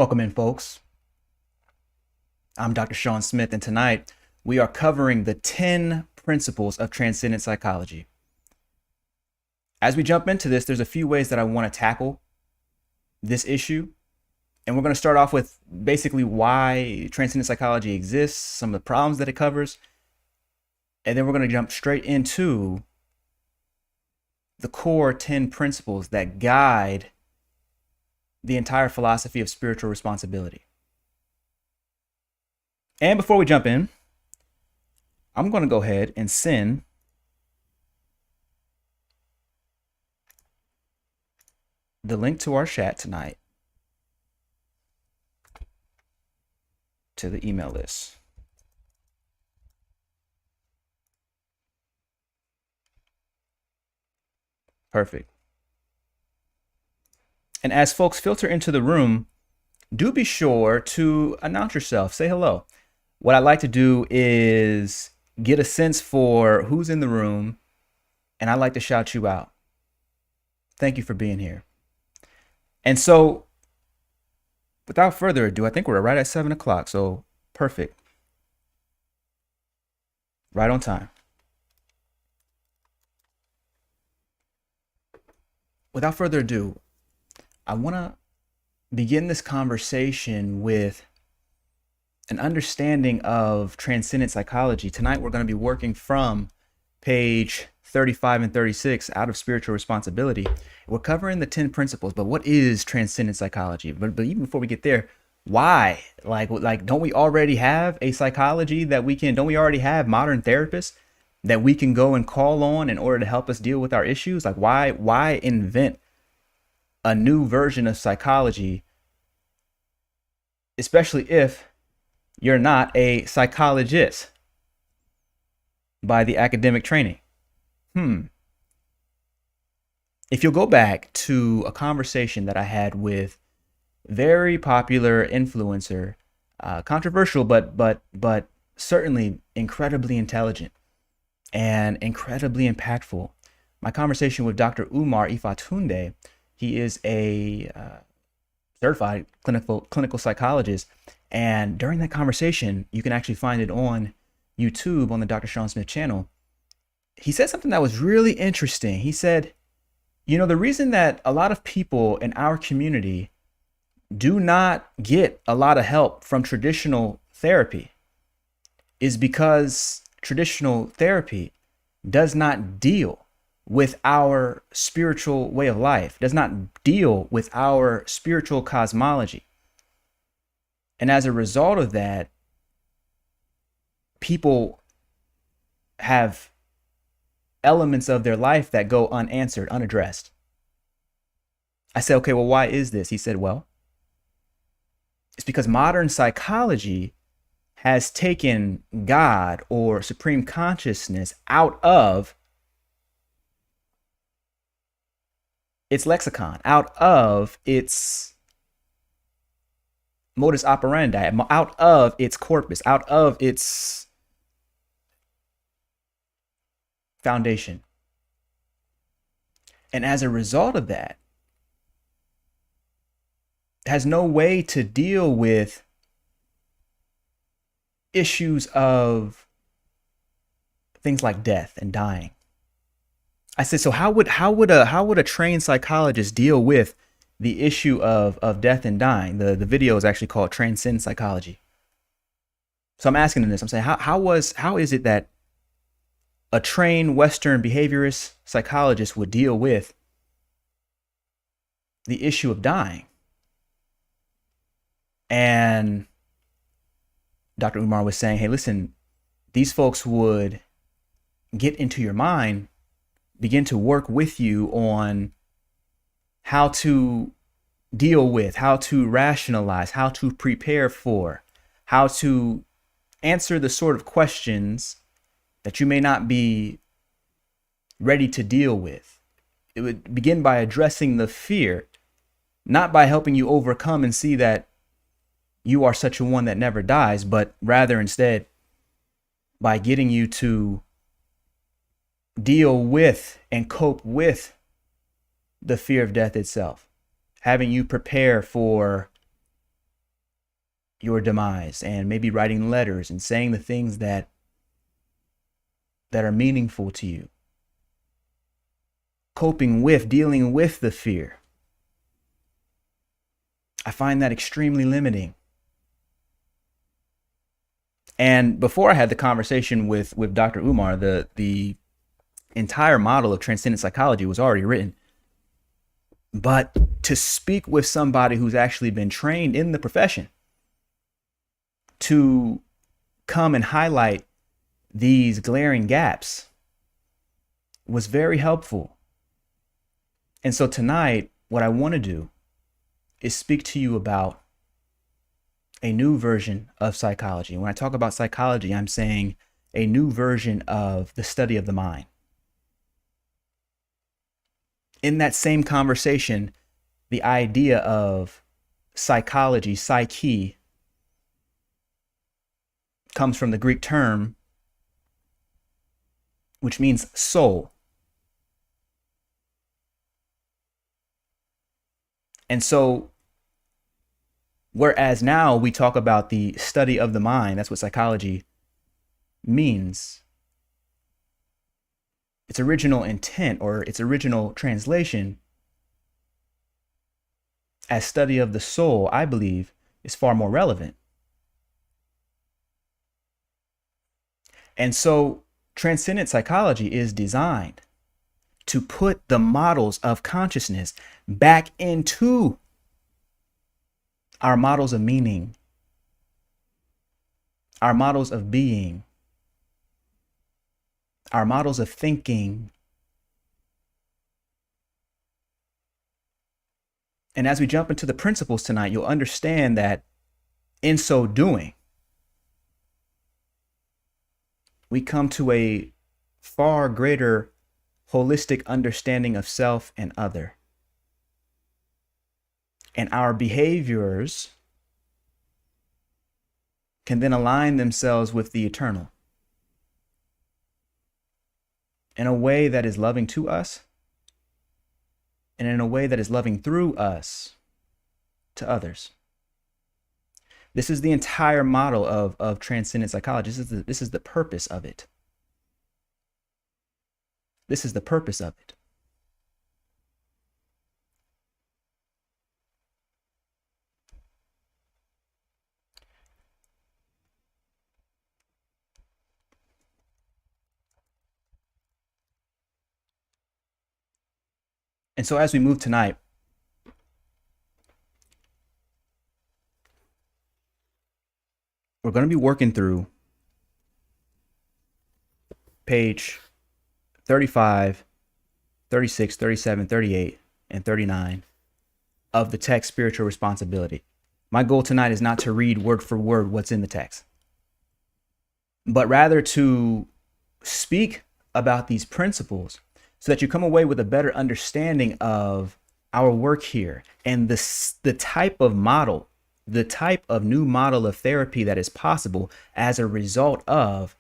Welcome in, folks. I'm Dr. Shawn Smith, and tonight we are covering the 10 principles of transcendent psychology. As we jump into this, there's a few ways that I want to tackle this issue. And we're going to start off with basically why transcendent psychology exists, some of the problems that it covers, and then we're going to jump straight into the core 10 principles that guide the entire philosophy of spiritual responsibility. And before we jump in, I'm going to go ahead and send the link to our chat tonight to the email list. Perfect. And as folks filter into the room, do be sure to announce yourself, say hello. What I like to do is get a sense for who's in the room, and I like to shout you out. Thank you for being here. And so, without further ado, I think we're right at 7 o'clock, so perfect. Right on time. Without further ado, I want to begin this conversation with an understanding of transcendent psychology. Tonight, we're going to be working from page 35 and 36 out of Spiritual Responsibility. We're covering the 10 principles, but what is transcendent psychology? But even before we get there, why? Like, don't we already have a psychology that don't we already have modern therapists that we can go and call on in order to help us deal with our issues? Like, why invent a new version of psychology, especially if you're not a psychologist by the academic training? If you'll go back to a conversation that I had with very popular influencer, controversial, but certainly incredibly intelligent and incredibly impactful, my conversation with Dr. Umar Ifatunde. He is a certified clinical psychologist. And during that conversation, you can actually find it on YouTube on the Dr. Shawn Smith channel. He said something that was really interesting. He said, the reason that a lot of people in our community do not get a lot of help from traditional therapy is because traditional therapy does not deal with our spiritual way of life, does not deal with our spiritual cosmology. And as a result of that, people have elements of their life that go unanswered, unaddressed. I said, okay, well, why is this? He said, well, it's because modern psychology has taken God or supreme consciousness out of its lexicon, out of its modus operandi, out of its corpus, out of its foundation. And as a result of that, it has no way to deal with issues of things like death and dying. I said, so how would a trained psychologist deal with the issue of death and dying? The video is actually called Transcendent Psychology. So I'm asking them this. I'm saying, how is it that a trained Western behaviorist psychologist would deal with the issue of dying? And Dr. Umar was saying, hey, listen, these folks would get into your mind, begin to work with you on how to deal with, how to rationalize, how to prepare for, how to answer the sort of questions that you may not be ready to deal with. It would begin by addressing the fear, not by helping you overcome and see that you are such a one that never dies, but rather instead by getting you to deal with and cope with the fear of death itself, having you prepare for your demise, and maybe writing letters and saying the things that are meaningful to you, coping with, dealing with the fear. I find that extremely limiting. And before I had the conversation with Dr. Umar, the entire model of transcendent psychology was already written. But to speak with somebody who's actually been trained in the profession to come and highlight these glaring gaps was very helpful. And so tonight, what I want to do is speak to you about a new version of psychology. When I talk about psychology, I'm saying a new version of the study of the mind. In that same conversation, the idea of psychology, psyche, comes from the Greek term, which means soul. And so, whereas now we talk about the study of the mind, that's what psychology means. Its original intent, or its original translation as study of the soul, I believe, is far more relevant. And so transcendent psychology is designed to put the models of consciousness back into our models of meaning, our models of being, our models of thinking. And as we jump into the principles tonight, you'll understand that in so doing, we come to a far greater holistic understanding of self and other. And our behaviors can then align themselves with the eternal in a way that is loving to us and in a way that is loving through us to others. This is the entire model of transcendent psychology. This is the purpose of it. This is the purpose of it. And so as we move tonight, we're going to be working through page 35, 36, 37, 38, and 39 of the text Spiritual Responsibility. My goal tonight is not to read word for word what's in the text, but rather to speak about these principles so that you come away with a better understanding of our work here and the type of model, the type of new model of therapy that is possible as a result of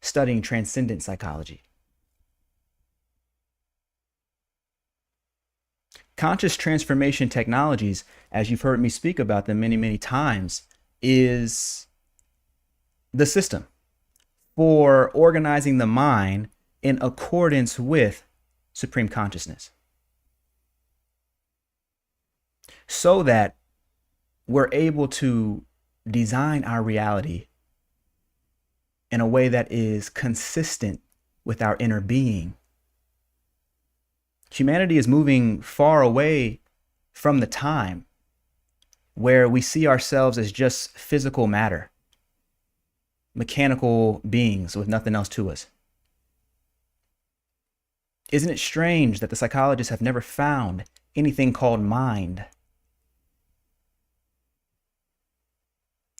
studying transcendent psychology. Conscious transformation technologies, as you've heard me speak about them many, many times, is the system for organizing the mind in accordance with supreme consciousness, so that we're able to design our reality in a way that is consistent with our inner being. Humanity is moving far away from the time where we see ourselves as just physical matter, mechanical beings with nothing else to us. Isn't it strange that the psychologists have never found anything called mind?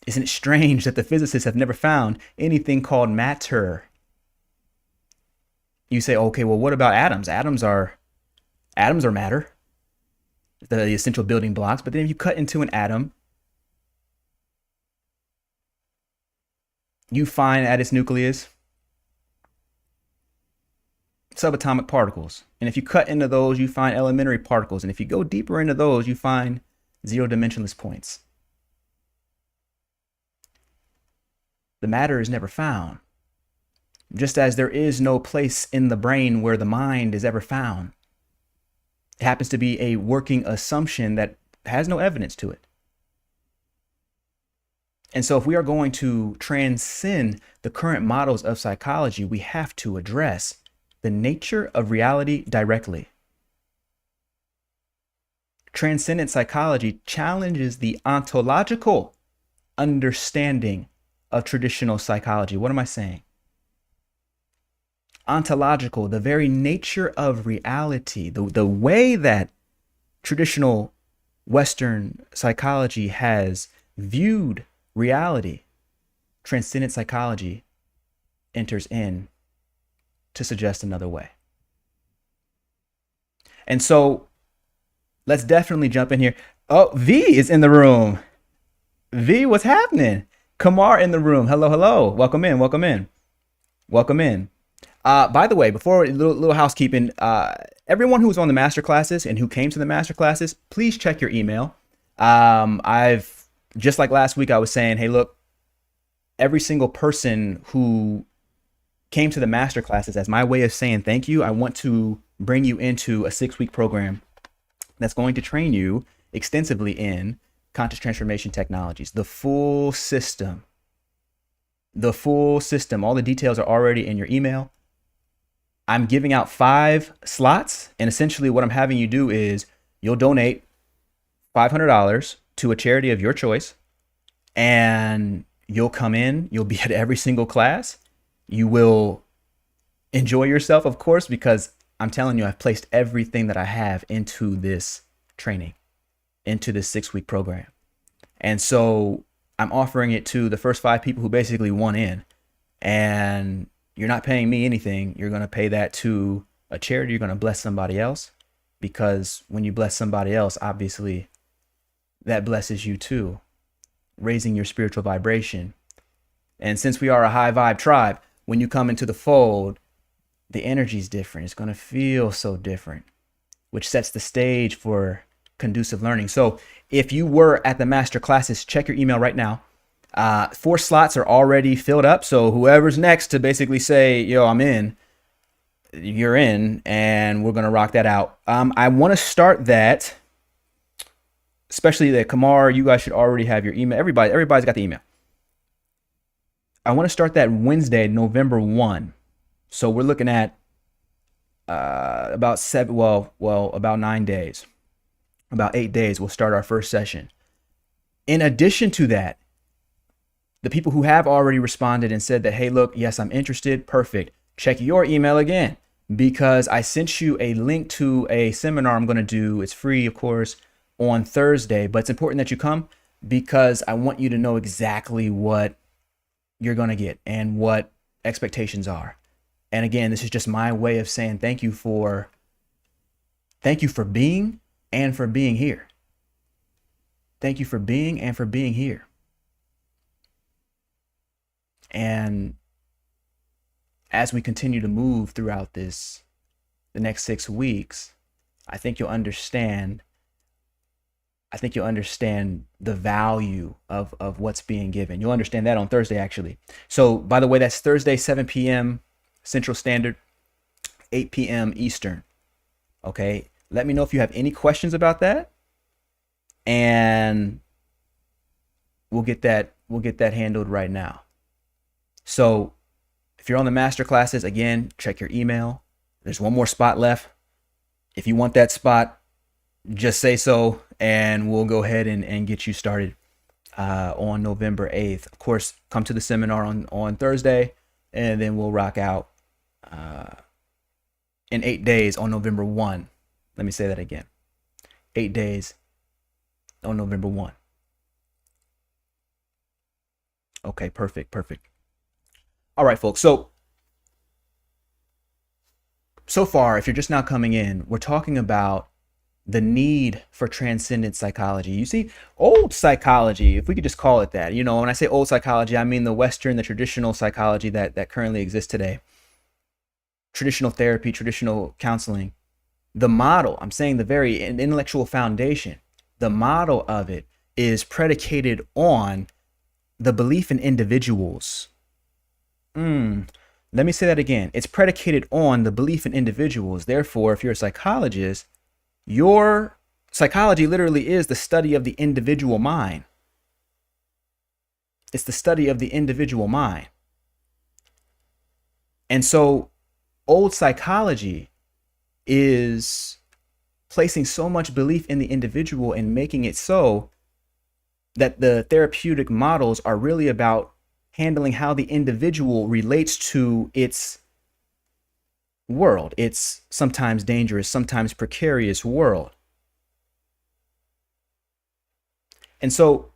Isn't it strange that the physicists have never found anything called matter? You say, okay, well, what about atoms? Atoms are matter, the essential building blocks. But then if you cut into an atom, you find at its nucleus subatomic particles. And if you cut into those, you find elementary particles. And if you go deeper into those, you find zero dimensionless points. the matter is never found. Just as there is no place in the brain where the mind is ever found. It happens to be a working assumption that has no evidence to it. And so if we are going to transcend the current models of psychology, we have to address the nature of reality directly. Transcendent psychology challenges the ontological understanding of traditional psychology. What am I saying? Ontological, the very nature of reality, the way that traditional Western psychology has viewed reality. Transcendent psychology enters in to suggest another way. And so let's definitely jump in here. Oh, V is in the room. V, what's happening? Kamar in the room. Hello, hello. Welcome in, welcome in, welcome in. By the way, before little housekeeping, everyone who was on the master classes and who came to the master classes, please check your email. I've just like last week, I was saying, hey, look, every single person who came to the master classes, as my way of saying thank you, I want to bring you into a 6-week program that's going to train you extensively in conscious transformation technologies, the full system. The full system. All the details are already in your email. I'm giving out 5 slots, and essentially what I'm having you do is you'll donate $500 to a charity of your choice, and you'll come in, you'll be at every single class. You will enjoy yourself, of course, because I'm telling you, I've placed everything that I have into this training, into this 6-week program. And so I'm offering it to the first 5 people who basically want in, and you're not paying me anything. You're going to pay that to a charity. You're going to bless somebody else, because when you bless somebody else, obviously that blesses you too, raising your spiritual vibration. And since we are a high vibe tribe, when you come into the fold, the energy is different. It's going to feel so different, which sets the stage for conducive learning. So if you were at the master classes, check your email right now. 4 slots are already filled up. So whoever's next to basically say, yo, I'm in, you're in, and we're going to rock that out. I want to start that, especially that Kamar, you guys should already have your email. Everybody's got the email. I want to start that Wednesday, November 1. So we're looking at about 9 days, about 8 days, we'll start our first session. In addition to that, the people who have already responded and said that, hey, look, yes, I'm interested. Perfect. Check your email again, because I sent you a link to a seminar I'm going to do. It's free, of course, on Thursday, but it's important that you come, because I want you to know exactly what you're going to get and what expectations are. And again, this is just my way of saying thank you for being and for being here. Thank you for being and for being here. And as we continue to move throughout the next 6 weeks, I think you'll understand the value of what's being given. You'll understand that on Thursday, actually. So by the way, that's Thursday, 7 p.m. Central Standard, 8 p.m. Eastern. Okay. Let me know if you have any questions about that, and we'll get that handled right now. So if you're on the master classes, again, check your email. There's one more spot left. If you want that spot, just say so, and we'll go ahead and get you started on November 8th. Of course, come to the seminar on Thursday, and then we'll rock out in 8 days on November 1. Let me say that again. 8 days on November 1. Okay, perfect. All right, folks. So far, if you're just now coming in, we're talking about the need for transcendent psychology. You see, old psychology, if we could just call it that, when I say old psychology, I mean the traditional psychology that currently exists today. Traditional therapy, traditional counseling. The model, I'm saying the very intellectual foundation, the model of it is predicated on the belief in individuals Let me say that again. It's predicated on the belief in individuals. Therefore, if you're a psychologist, your psychology literally is the study of the individual mind. It's the study of the individual mind. And so old psychology is placing so much belief in the individual and making it so that the therapeutic models are really about handling how the individual relates to its world, its sometimes dangerous, sometimes precarious world. And so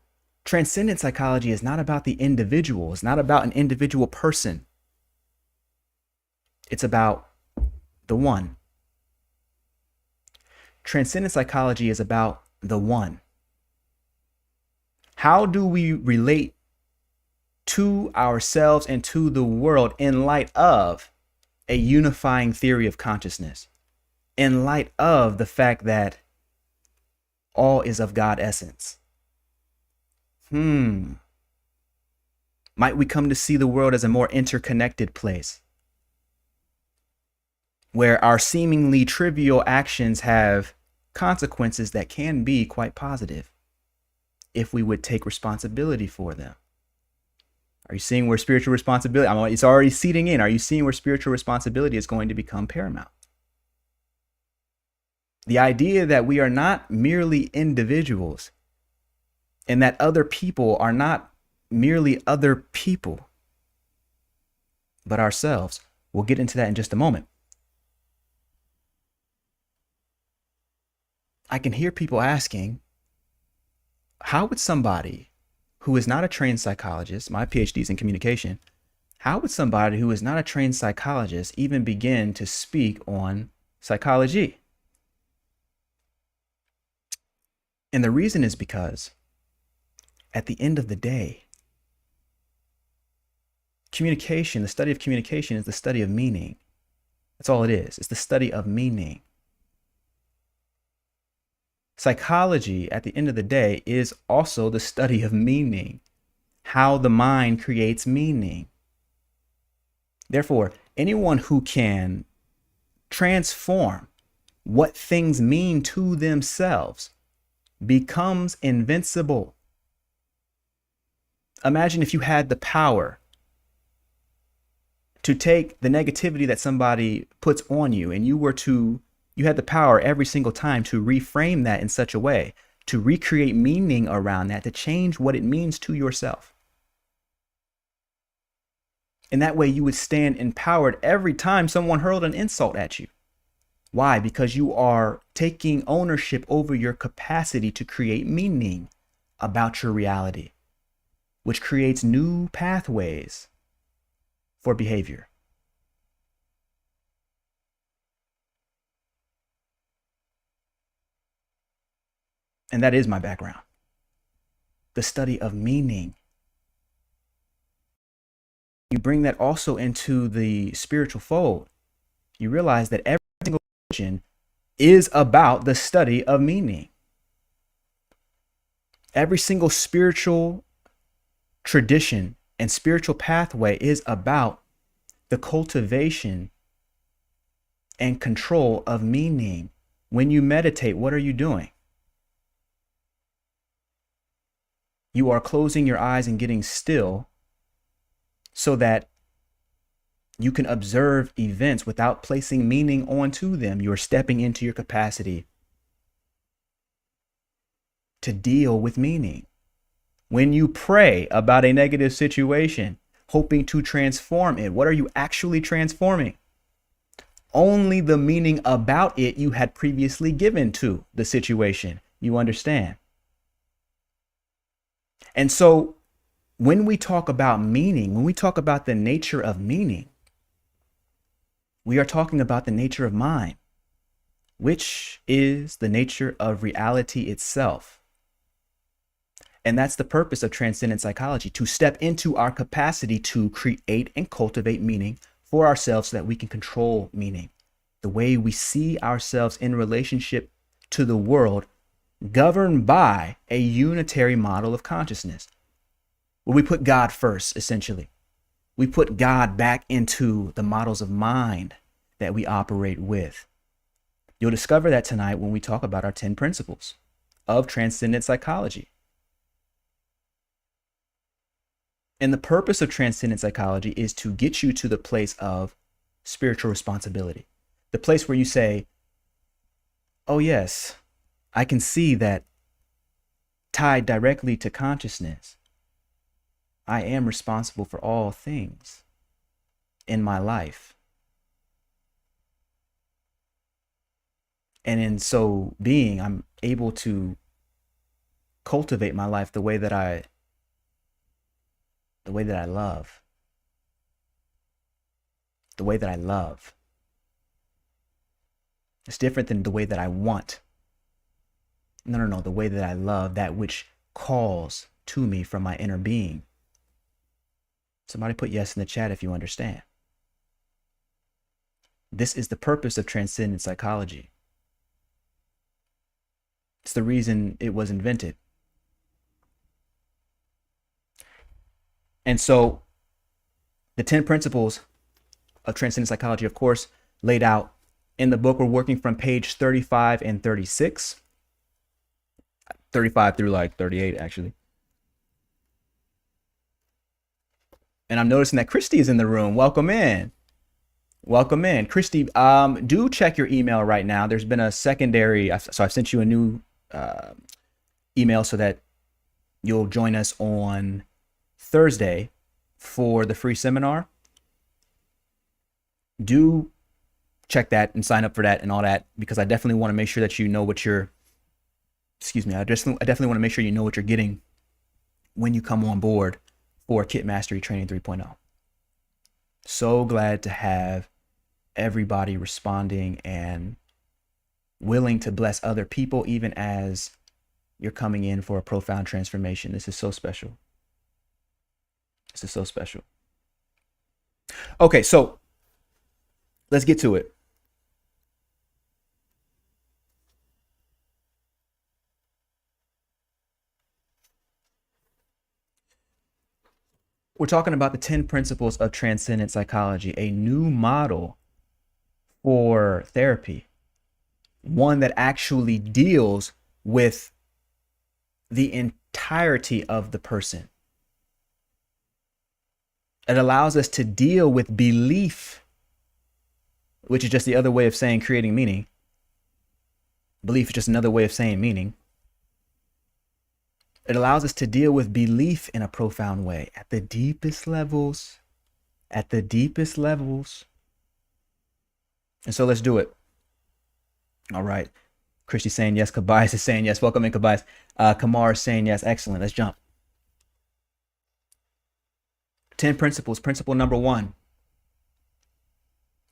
transcendent psychology is not about the individual. It's not about an individual person. It's about the one. Transcendent psychology is about the one. How do we relate to ourselves and to the world in light of a unifying theory of consciousness, in light of the fact that all is of God essence? Might we come to see the world as a more interconnected place, where our seemingly trivial actions have consequences that can be quite positive if we would take responsibility for them? Are you seeing where spiritual responsibility, it's already seeding in. Are you seeing where spiritual responsibility is going to become paramount? The idea that we are not merely individuals and that other people are not merely other people, but ourselves. We'll get into that in just a moment. I can hear people asking, how would somebody who is not a trained psychologist, my PhD is in communication, how would somebody who is not a trained psychologist even begin to speak on psychology? And the reason is because at the end of the day, communication, the study of communication, is the study of meaning. That's all it is. It's the study of meaning. Psychology, at the end of the day, is also the study of meaning, how the mind creates meaning. Therefore, anyone who can transform what things mean to themselves becomes invincible. Imagine if you had the power to take the negativity that somebody puts on you and you had the power every single time to reframe that in such a way, to recreate meaning around that, to change what it means to yourself. And that way you would stand empowered every time someone hurled an insult at you. Why? Because you are taking ownership over your capacity to create meaning about your reality, which creates new pathways for behavior. And that is my background, the study of meaning. You bring that also into the spiritual fold. You realize that every single religion is about the study of meaning. Every single spiritual tradition and spiritual pathway is about the cultivation and control of meaning. When you meditate, what are you doing? You are closing your eyes and getting still so that you can observe events without placing meaning onto them. You are stepping into your capacity to deal with meaning. When you pray about a negative situation, hoping to transform it, what are you actually transforming? Only the meaning about it you had previously given to the situation. You understand? And so when we talk about meaning, when we talk about the nature of meaning, we are talking about the nature of mind, which is the nature of reality itself. And that's the purpose of transcendent psychology, to step into our capacity to create and cultivate meaning for ourselves so that we can control meaning, the way we see ourselves in relationship to the world, governed by a unitary model of consciousness, where we put God first, essentially. We put God back into the models of mind that we operate with. You'll discover that tonight when we talk about our 10 principles of transcendent psychology. And the purpose of transcendent psychology is to get you to the place of spiritual responsibility, the place where you say, oh yes, I can see that tied directly to consciousness, I am responsible for all things in my life. And in so being, I'm able to cultivate my life the way that I love. The way that I love. It's different than the way that I want. No. The way that I love, that which calls to me from my inner being. Somebody put yes in the chat if you understand. This is the purpose of transcendent psychology. It's the reason it was invented. And so the 10 principles of transcendent psychology, of course, laid out in the book. We're working from page 35 and 36. 35 through like 38, actually. And I'm noticing that Christy is in the room. Welcome in. Welcome in. Christy, do check your email right now. There's been a secondary, so I've sent you a new email so that you'll join us on Thursday for the free seminar. Do check that and sign up for that and all that, because I definitely want to make sure that you know what you're, I definitely want to make sure you know what you're getting when you come on board for Kit Mastery Training 3.0. So glad to have everybody responding and willing to bless other people, even as you're coming in for a profound transformation. This is so special. This is so special. Okay, so let's get to it. We're talking about the 10 principles of transcendent psychology, a new model for therapy, one that actually deals with the entirety of the person. It allows us to deal with belief, which is just the other way of saying creating meaning. Belief is just another way of saying meaning. It allows us to deal with belief in a profound way at the deepest levels. At the deepest levels. And so let's do it. All right. Christy's saying yes. Kabias is saying yes. Welcome in, Kabias. Kamar is saying yes. Excellent. Let's jump. 10 principles. Principle number 1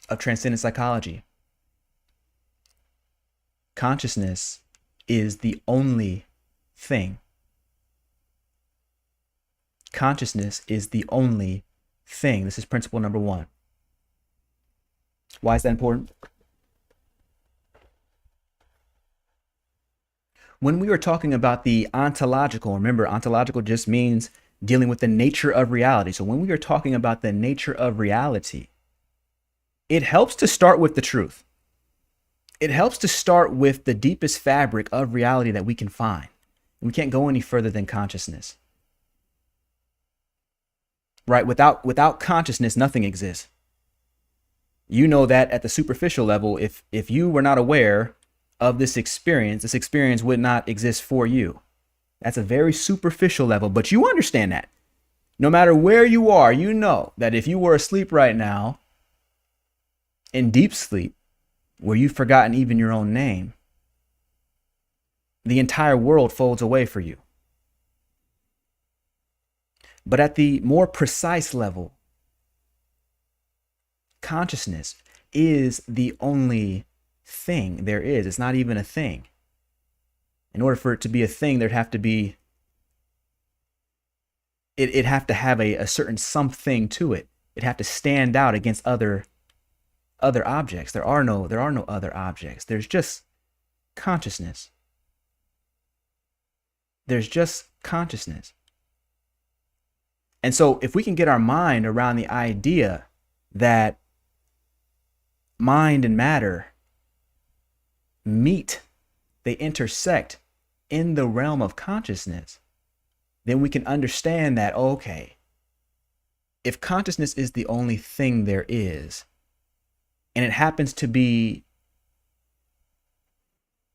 of transcendent psychology. Consciousness is the only thing. Consciousness is the only thing. This is principle number 1. Why is that important? When we were talking about the ontological, remember, ontological just means dealing with the nature of reality. So when we are talking about the nature of reality, it helps to start with the truth. It helps to start with the deepest fabric of reality that we can find. We can't go any further than consciousness. Right? Without consciousness, nothing exists. You know that at the superficial level, if you were not aware of this experience would not exist for you. That's a very superficial level, but you understand that. No matter where you are, you know that if you were asleep right now, in deep sleep, where you've forgotten even your own name, the entire world folds away for you. But at the more precise level, consciousness is the only thing there is. It's not even a thing. In order for it to be a thing, there'd have to be, it'd have to have a certain something to it. It'd have to stand out against other objects. There are no other objects. There's just consciousness. There's just consciousness. And so if we can get our mind around the idea that mind and matter meet, they intersect in the realm of consciousness, then we can understand that, okay, if consciousness is the only thing there is, and it happens to be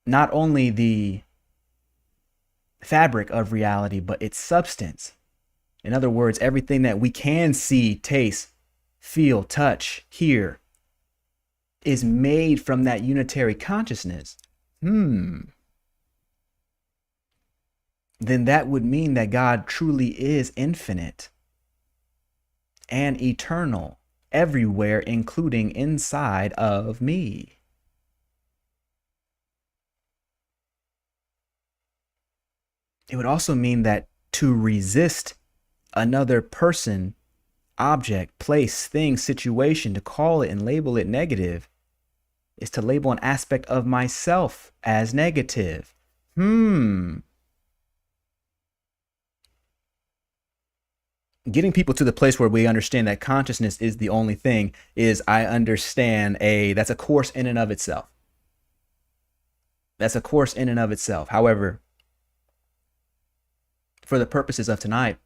not only the fabric of reality, but its substance. In other words, everything that we can see, taste, feel, touch, hear is made from that unitary consciousness. Then that would mean that God truly is infinite and eternal, everywhere, including inside of me. It would also mean that to resist another person, object, place, thing, situation, to call it and label it negative, is to label an aspect of myself as negative. Getting people to the place where we understand that consciousness is the only thing is, I understand, that's a course in and of itself. That's a course in and of itself. However, for the purposes of tonight,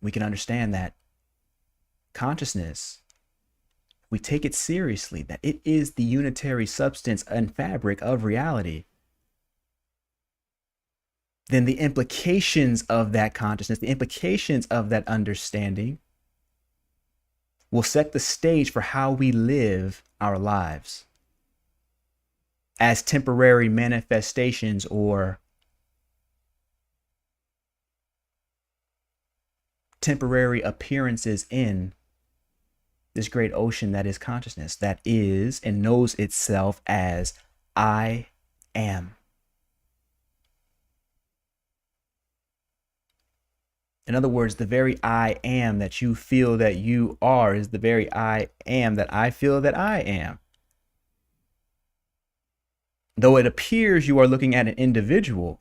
we can understand that consciousness, we take it seriously, that it is the unitary substance and fabric of reality, then the implications of that consciousness, the implications of that understanding will set the stage for how we live our lives as temporary manifestations or temporary appearances in this great ocean that is consciousness, that is and knows itself as I am. In other words, the very I am that you feel that you are is the very I am that I feel that I am. Though it appears you are looking at an individual,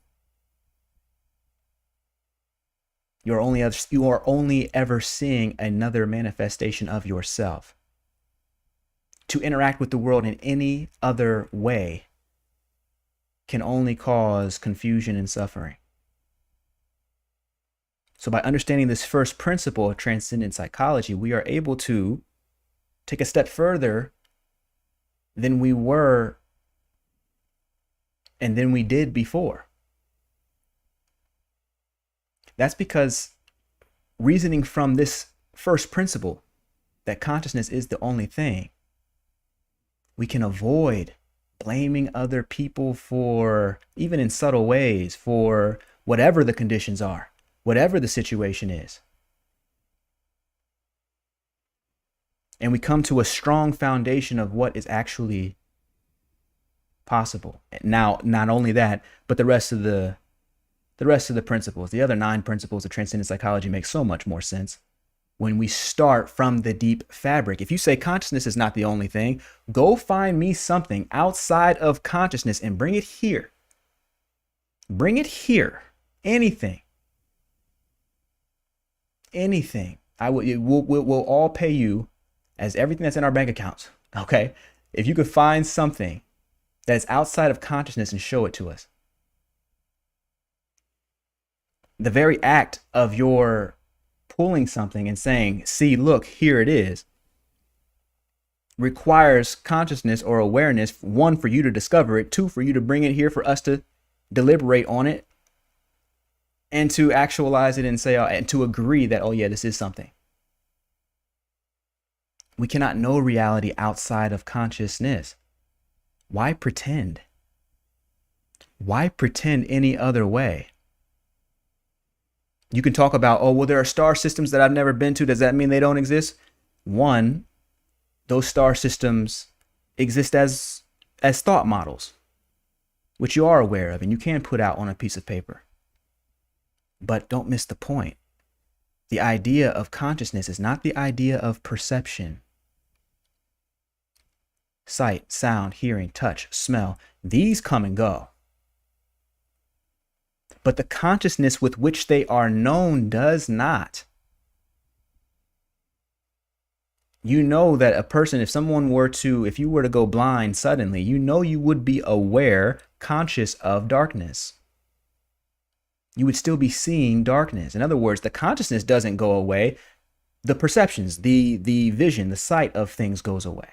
you are only ever seeing another manifestation of yourself. To interact with the world in any other way can only cause confusion and suffering. So by understanding this first principle of transcendent psychology, we are able to take a step further than we were and than we did before. That's because reasoning from this first principle, that consciousness is the only thing, we can avoid blaming other people for, even in subtle ways, for whatever the conditions are, whatever the situation is. And we come to a strong foundation of what is actually possible. Now, not only that, but the rest of the principles, the other 9 principles of transcendent psychology, make so much more sense when we start from the deep fabric. If you say consciousness is not the only thing, go find me something outside of consciousness and bring it here. Bring it here. Anything. We'll all pay you as everything that's in our bank accounts. Okay? If you could find something that is outside of consciousness and show it to us. The very act of your pulling something and saying, see, look, here it is, requires consciousness or awareness, 1, for you to discover it, 2, for you to bring it here for us to deliberate on it and to actualize it and say, and to agree that, oh yeah, this is something. We cannot know reality outside of consciousness. Why pretend? Why pretend any other way? You can talk about, oh, well, there are star systems that I've never been to. Does that mean they don't exist? 1, those star systems exist as thought models, which you are aware of and you can put out on a piece of paper. But don't miss the point. The idea of consciousness is not the idea of perception. Sight, sound, hearing, touch, smell, these come and go. But the consciousness with which they are known does not. You know that a person, if you were to go blind suddenly, you know you would be aware, conscious of darkness. You would still be seeing darkness. In other words, the consciousness doesn't go away. The perceptions, the vision, the sight of things goes away.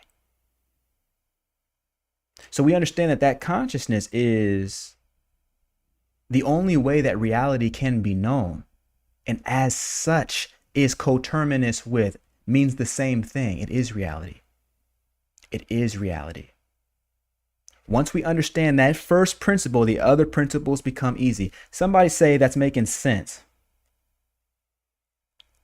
So we understand that that consciousness is the only way that reality can be known. And as such is coterminous with, means the same thing. It is reality. It is reality. Once we understand that first principle, the other principles become easy. Somebody say that's making sense.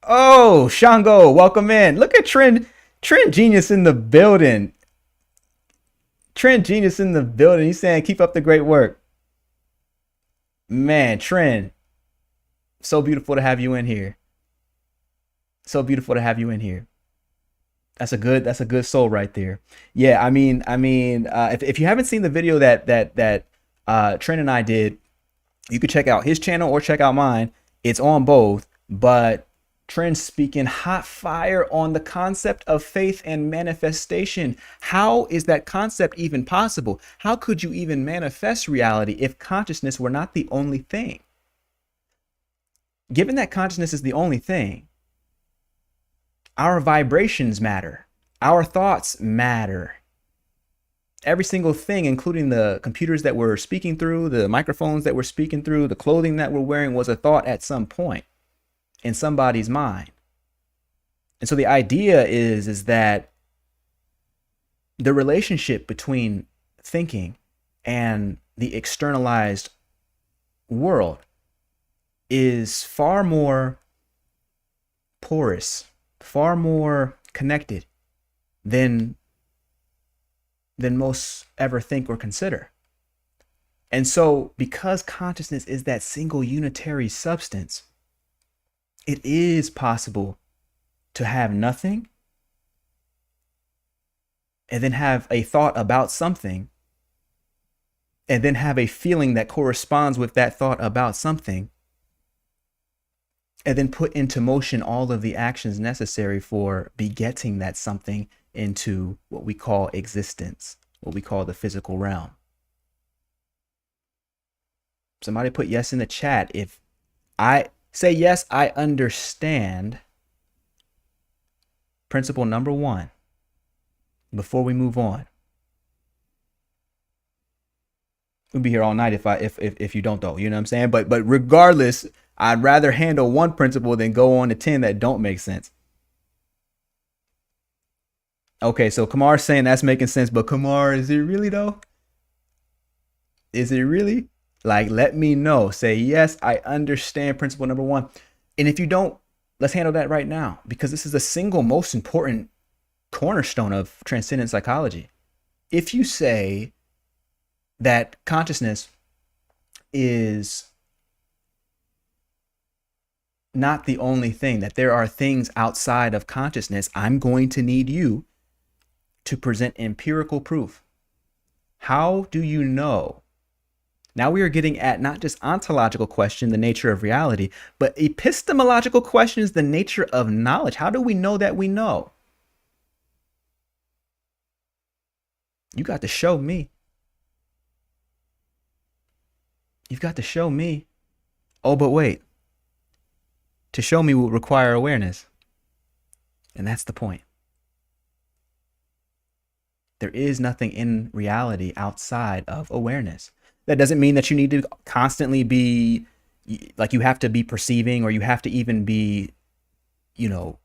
Oh, Shango, welcome in. Look at Trend Genius in the building. Trend Genius in the building. He's saying keep up the great work. Man, Trend, so beautiful to have you in here. So beautiful to have you in here. That's a good soul right there. Yeah, if you haven't seen the video that Trent and I did, you could check out his channel or check out mine. It's on both, but Trent's speaking hot fire on the concept of faith and manifestation. How is that concept even possible? How could you even manifest reality if consciousness were not the only thing? Given that consciousness is the only thing, our vibrations matter. Our thoughts matter. Every single thing, including the computers that we're speaking through, the microphones that we're speaking through, the clothing that we're wearing, was a thought at some point in somebody's mind. And so the idea is that the relationship between thinking and the externalized world is far more porous, far more connected than most ever think or consider. And so because consciousness is that single unitary substance, it is possible to have nothing and then have a thought about something and then have a feeling that corresponds with that thought about something, and then put into motion all of the actions necessary for begetting that something into what we call existence, what we call the physical realm. Somebody put yes in the chat. If I say yes, I understand principle number 1 before we move on. We'll be here all night if you don't though, you know what I'm saying? But regardless, I'd rather handle one principle than go on to 10 that don't make sense. Okay, so Kamar's saying that's making sense, but Kamar, is it really though? Is it really? Like, let me know. Say, yes, I understand principle number 1. And if you don't, let's handle that right now, because this is the single most important cornerstone of transcendent psychology. If you say that consciousness is not the only thing, that there are things outside of consciousness, I'm going to need you to present empirical proof. How do you know? Now we are getting at not just ontological question, the nature of reality, but epistemological questions, the nature of knowledge. How do we know that we know? You got to show me. You've got to show me. Oh, but wait. To show me will require awareness. And that's the point. There is nothing in reality outside of awareness. That doesn't mean that you need to constantly be, like, you have to be perceiving, or you have to even be, you know,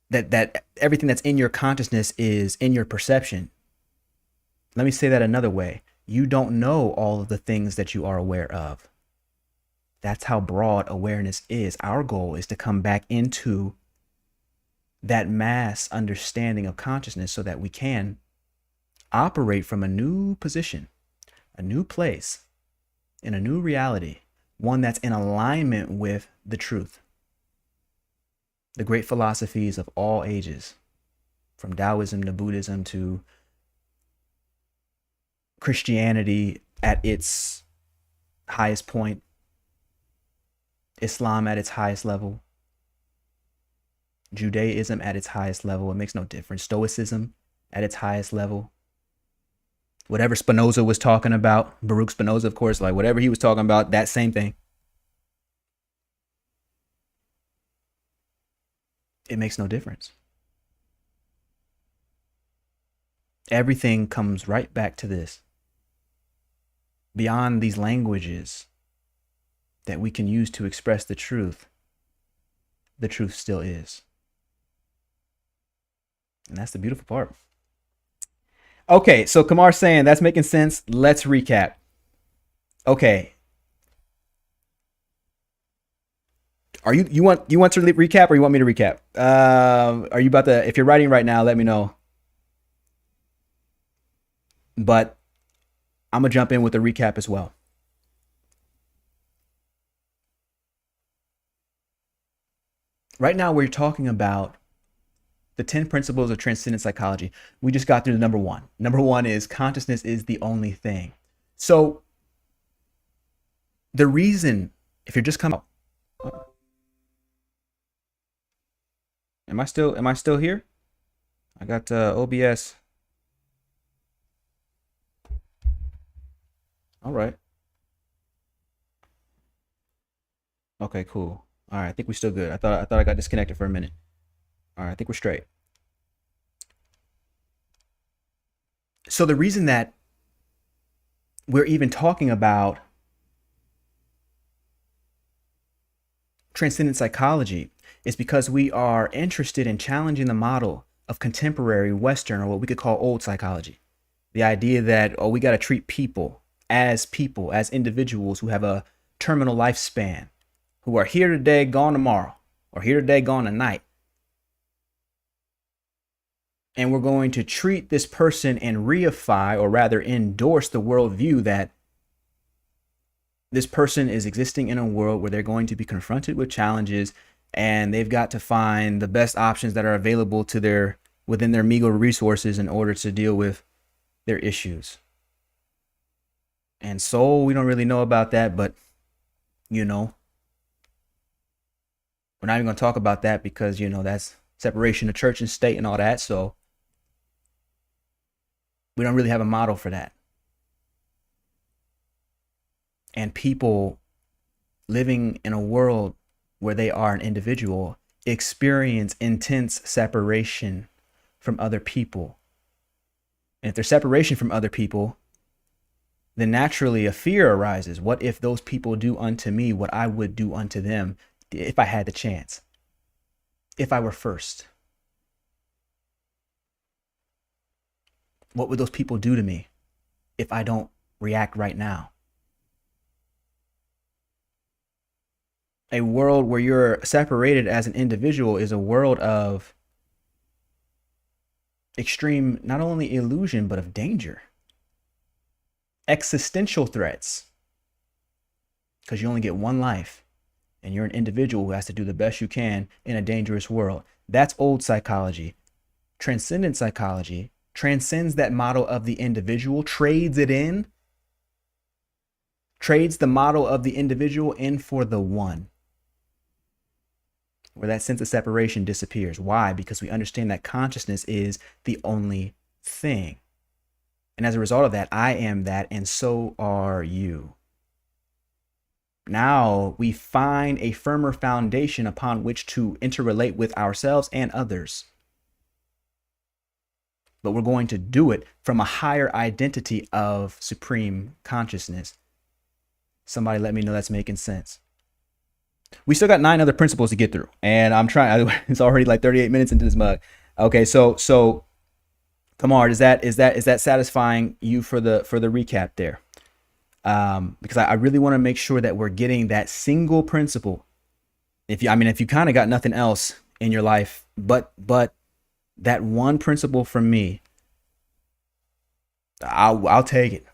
that everything that's in your consciousness is in your perception. Let me say that another way. You don't know all of the things that you are aware of. That's how broad awareness is. Our goal is to come back into that mass understanding of consciousness so that we can operate from a new position, a new place, in a new reality, one that's in alignment with the truth. The great philosophies of all ages, from Taoism to Buddhism to Christianity at its highest point, Islam at its highest level, Judaism at its highest level. It makes no difference. Stoicism at its highest level. Whatever Spinoza was talking about, Baruch Spinoza, of course, like whatever he was talking about, that same thing. It makes no difference. Everything comes right back to this. Beyond these languages that we can use to express the truth still is. And that's the beautiful part. Okay, so Kamar's saying that's making sense. Let's recap. Okay. Are you want to recap, or you want me to recap? Are you about to, if you're writing right now, let me know. But I'm gonna jump in with a recap as well. Right now we're talking about the 10 principles of transcendent psychology. We just got through the number one. Number one is consciousness is the only thing. So the reason, if you're just coming, am I still here? I got OBS. All right. Okay, cool. All right, I think we're still good. I thought I got disconnected for a minute. All right, I think we're straight. So the reason that we're even talking about transcendent psychology is because we are interested in challenging the model of contemporary Western, or what we could call old psychology. The idea that, we got to treat people, as individuals who have a terminal lifespan, who are here today, gone tomorrow, or here today, gone tonight. And we're going to treat this person and reify, or rather endorse, the worldview that this person is existing in a world where they're going to be confronted with challenges, and they've got to find the best options that are available to within their meager resources in order to deal with their issues. And so we don't really know about that, but we're not even going to talk about that because, that's separation of church and state and all that. So we don't really have a model for that. And people living in a world where they are an individual experience intense separation from other people. And if there's separation from other people, then naturally a fear arises. What if those people do unto me what I would do unto them if I had the chance? If I were first? What would those people do to me if I don't react right now? A world where you're separated as an individual is a world of extreme, not only illusion, but of danger. Existential threats. Because you only get one life, and you're an individual who has to do the best you can in a dangerous world. That's old psychology. Transcendent psychology transcends that model of the individual, trades the model of the individual in for the one, where that sense of separation disappears. Why? Because we understand that consciousness is the only thing. And as a result of that, I am that, and so are you. Now we find a firmer foundation upon which to interrelate with ourselves and others. But we're going to do it from a higher identity of supreme consciousness. Somebody let me know that's making sense. We still got 9 other principles to get through, and I'm trying. It's already like 38 minutes into this mug. Okay, so Kamar, is that satisfying you for the recap there? Because I really want to make sure that we're getting that single principle. If you kind of got nothing else in your life, but that one principle from me, I'll take it.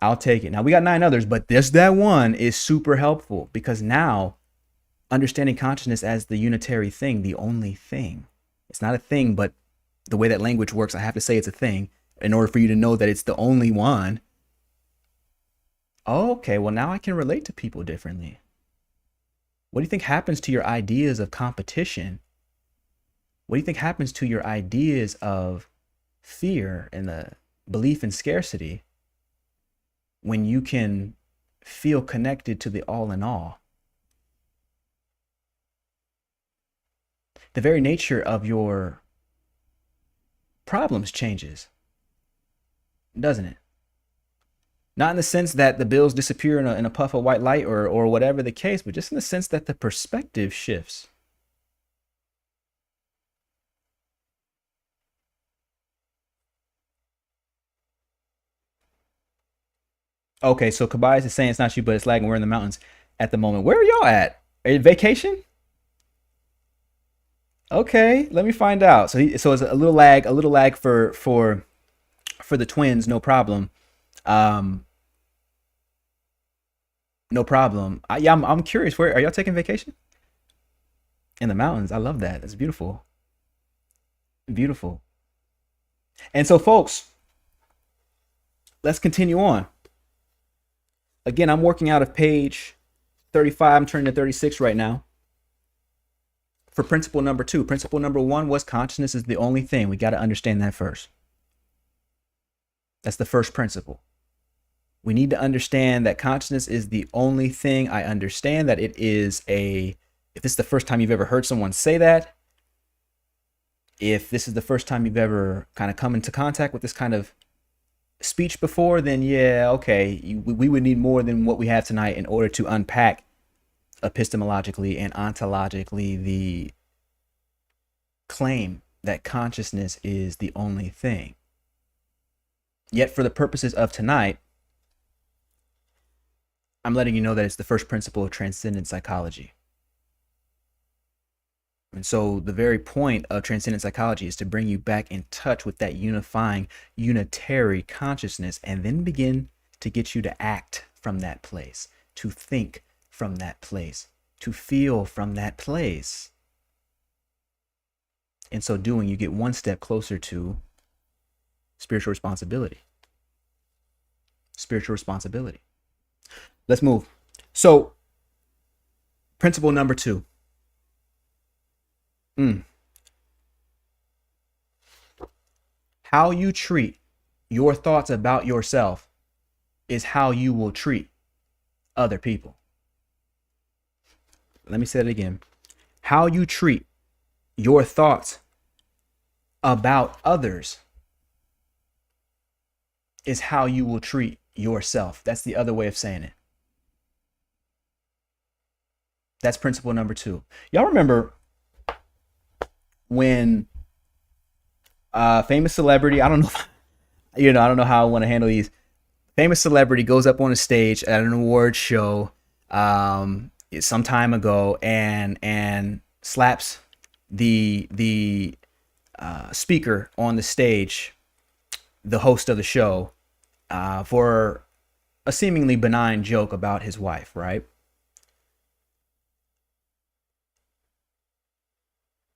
I'll take it. Now we got 9 others, but that one is super helpful, because now understanding consciousness as the unitary thing, the only thing. It's not a thing, but the way that language works, I have to say it's a thing in order for you to know that it's the only one. Okay, well now I can relate to people differently. What do you think happens to your ideas of competition What do you think happens to your ideas of fear and the belief in scarcity when you can feel connected to the all in all? The very nature of your problems changes, doesn't it? Not in the sense that the bills disappear in a puff of white light or whatever the case, but just in the sense that the perspective shifts. Okay, so Tobias is saying it's not you, but it's lagging. We're in the mountains at the moment. Where are y'all at? Are you vacation? Okay, let me find out. So it's a little lag for the twins. No problem. Um, no problem. Yeah, I'm curious. Where are y'all taking vacation? In the mountains. I love that. It's beautiful. Beautiful. And so, folks, let's continue on. Again, I'm working out of page 35. I'm turning to 36 right now. For principle number 2. Principle number 1 was consciousness is the only thing. We got to understand that first. That's the first principle. We need to understand that consciousness is the only thing. I understand that it is if this is the first time you've ever heard someone say that, if this is the first time you've ever kind of come into contact with this kind of speech before, then yeah, okay, we would need more than what we have tonight in order to unpack epistemologically and ontologically the claim that consciousness is the only thing. Yet for the purposes of tonight, I'm letting you know that it's the first principle of transcendent psychology. And so the very point of transcendent psychology is to bring you back in touch with that unifying, unitary consciousness, and then begin to get you to act from that place, to think from that place, to feel from that place. In so doing, you get one step closer to spiritual responsibility. Spiritual responsibility. Let's move. So, principle number 2. How you treat your thoughts about yourself is how you will treat other people. Let me say it again. How you treat your thoughts about others is how you will treat yourself. That's the other way of saying it. That's principle number 2. Y'all remember when famous celebrity, I don't know, I don't know how I want to handle these. Famous celebrity goes up on a stage at an award show some time ago and slaps the speaker on the stage, the host of the show, for a seemingly benign joke about his wife, right?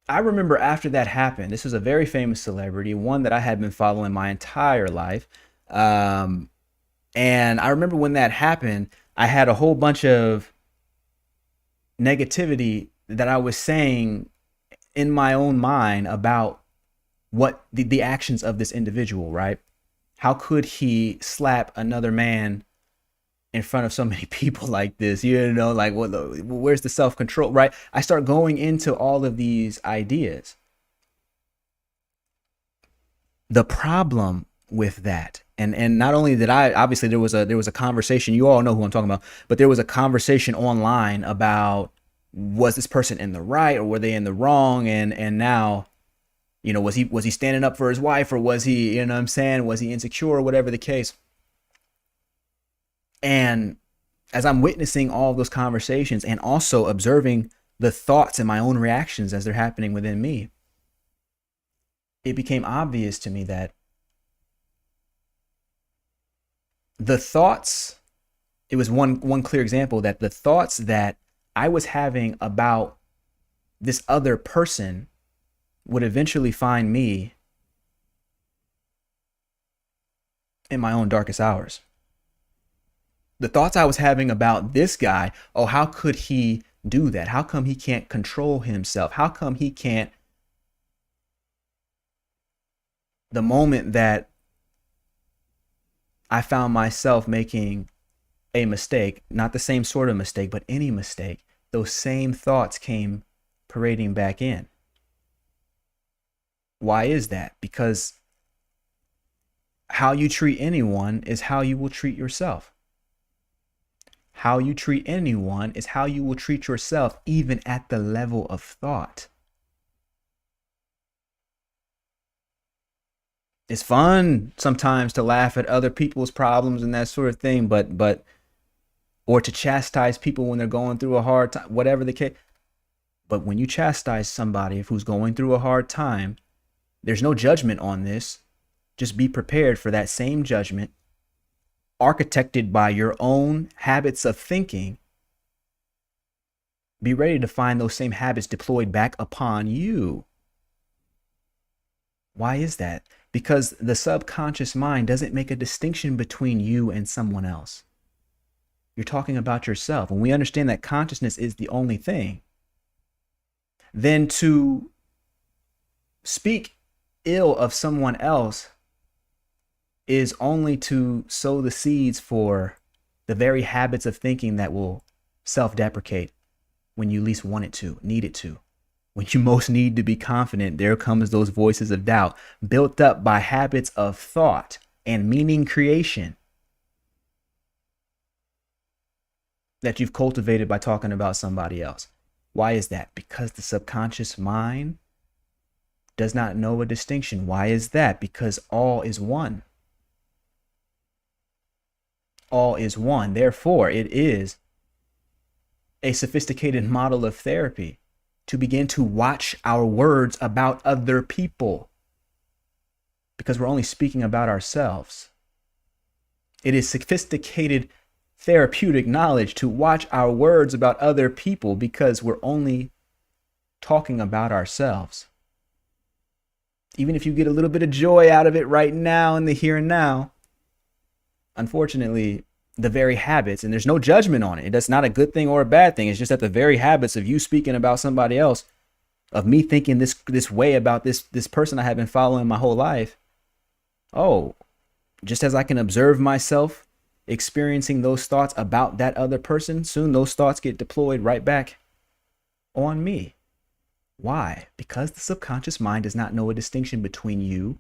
I remember after that happened, this was a very famous celebrity, one that I had been following my entire life. Um, and I remember when that happened, I had a whole bunch of negativity that I was saying in my own mind about what the actions of this individual, right? How could he slap another man in front of so many people like this? Like, where's the self-control, right? I start going into all of these ideas. The problem with that, and not only did I, obviously there was a conversation, you all know who I'm talking about, but there was a conversation online about, was this person in the right or were they in the wrong? And now, was he standing up for his wife, or was he, what I'm saying, was he insecure, or whatever the case? And as I'm witnessing all of those conversations and also observing the thoughts and my own reactions as they're happening within me, it became obvious to me that the thoughts, it was one clear example, that the thoughts that I was having about this other person would eventually find me in my own darkest hours. The thoughts I was having about this guy, oh, how could he do that? How come he can't control himself? How come he can't the moment that I found myself making a mistake, not the same sort of mistake, but any mistake, those same thoughts came parading back in. Why is that? Because how you treat anyone is how you will treat yourself. How you treat anyone is how you will treat yourself, even at the level of thought. It's fun sometimes to laugh at other people's problems and that sort of thing, but or to chastise people when they're going through a hard time, whatever the case. But when you chastise somebody who's going through a hard time, there's no judgment on this. Just be prepared for that same judgment, architected by your own habits of thinking. Be ready to find those same habits deployed back upon you. Why is that? Because the subconscious mind doesn't make a distinction between you and someone else. You're talking about yourself. When we understand that consciousness is the only thing, then to speak ill of someone else is only to sow the seeds for the very habits of thinking that will self-deprecate when you least want it to, need it to. When you most need to be confident, there comes those voices of doubt built up by habits of thought and meaning creation that you've cultivated by talking about somebody else. Why is that? Because the subconscious mind does not know a distinction. Why is that? Because all is one. All is one. Therefore, it is a sophisticated model of therapy to begin to watch our words about other people, because we're only speaking about ourselves. It is sophisticated therapeutic knowledge to watch our words about other people, because we're only talking about ourselves. Even if you get a little bit of joy out of it right now in the here and now, unfortunately, the very habits, and there's no judgment on it. That's not a good thing or a bad thing. It's just that the very habits of you speaking about somebody else, of me thinking this way about this person I have been following my whole life. Oh, just as I can observe myself experiencing those thoughts about that other person, soon those thoughts get deployed right back on me. Why? Because the subconscious mind does not know a distinction between you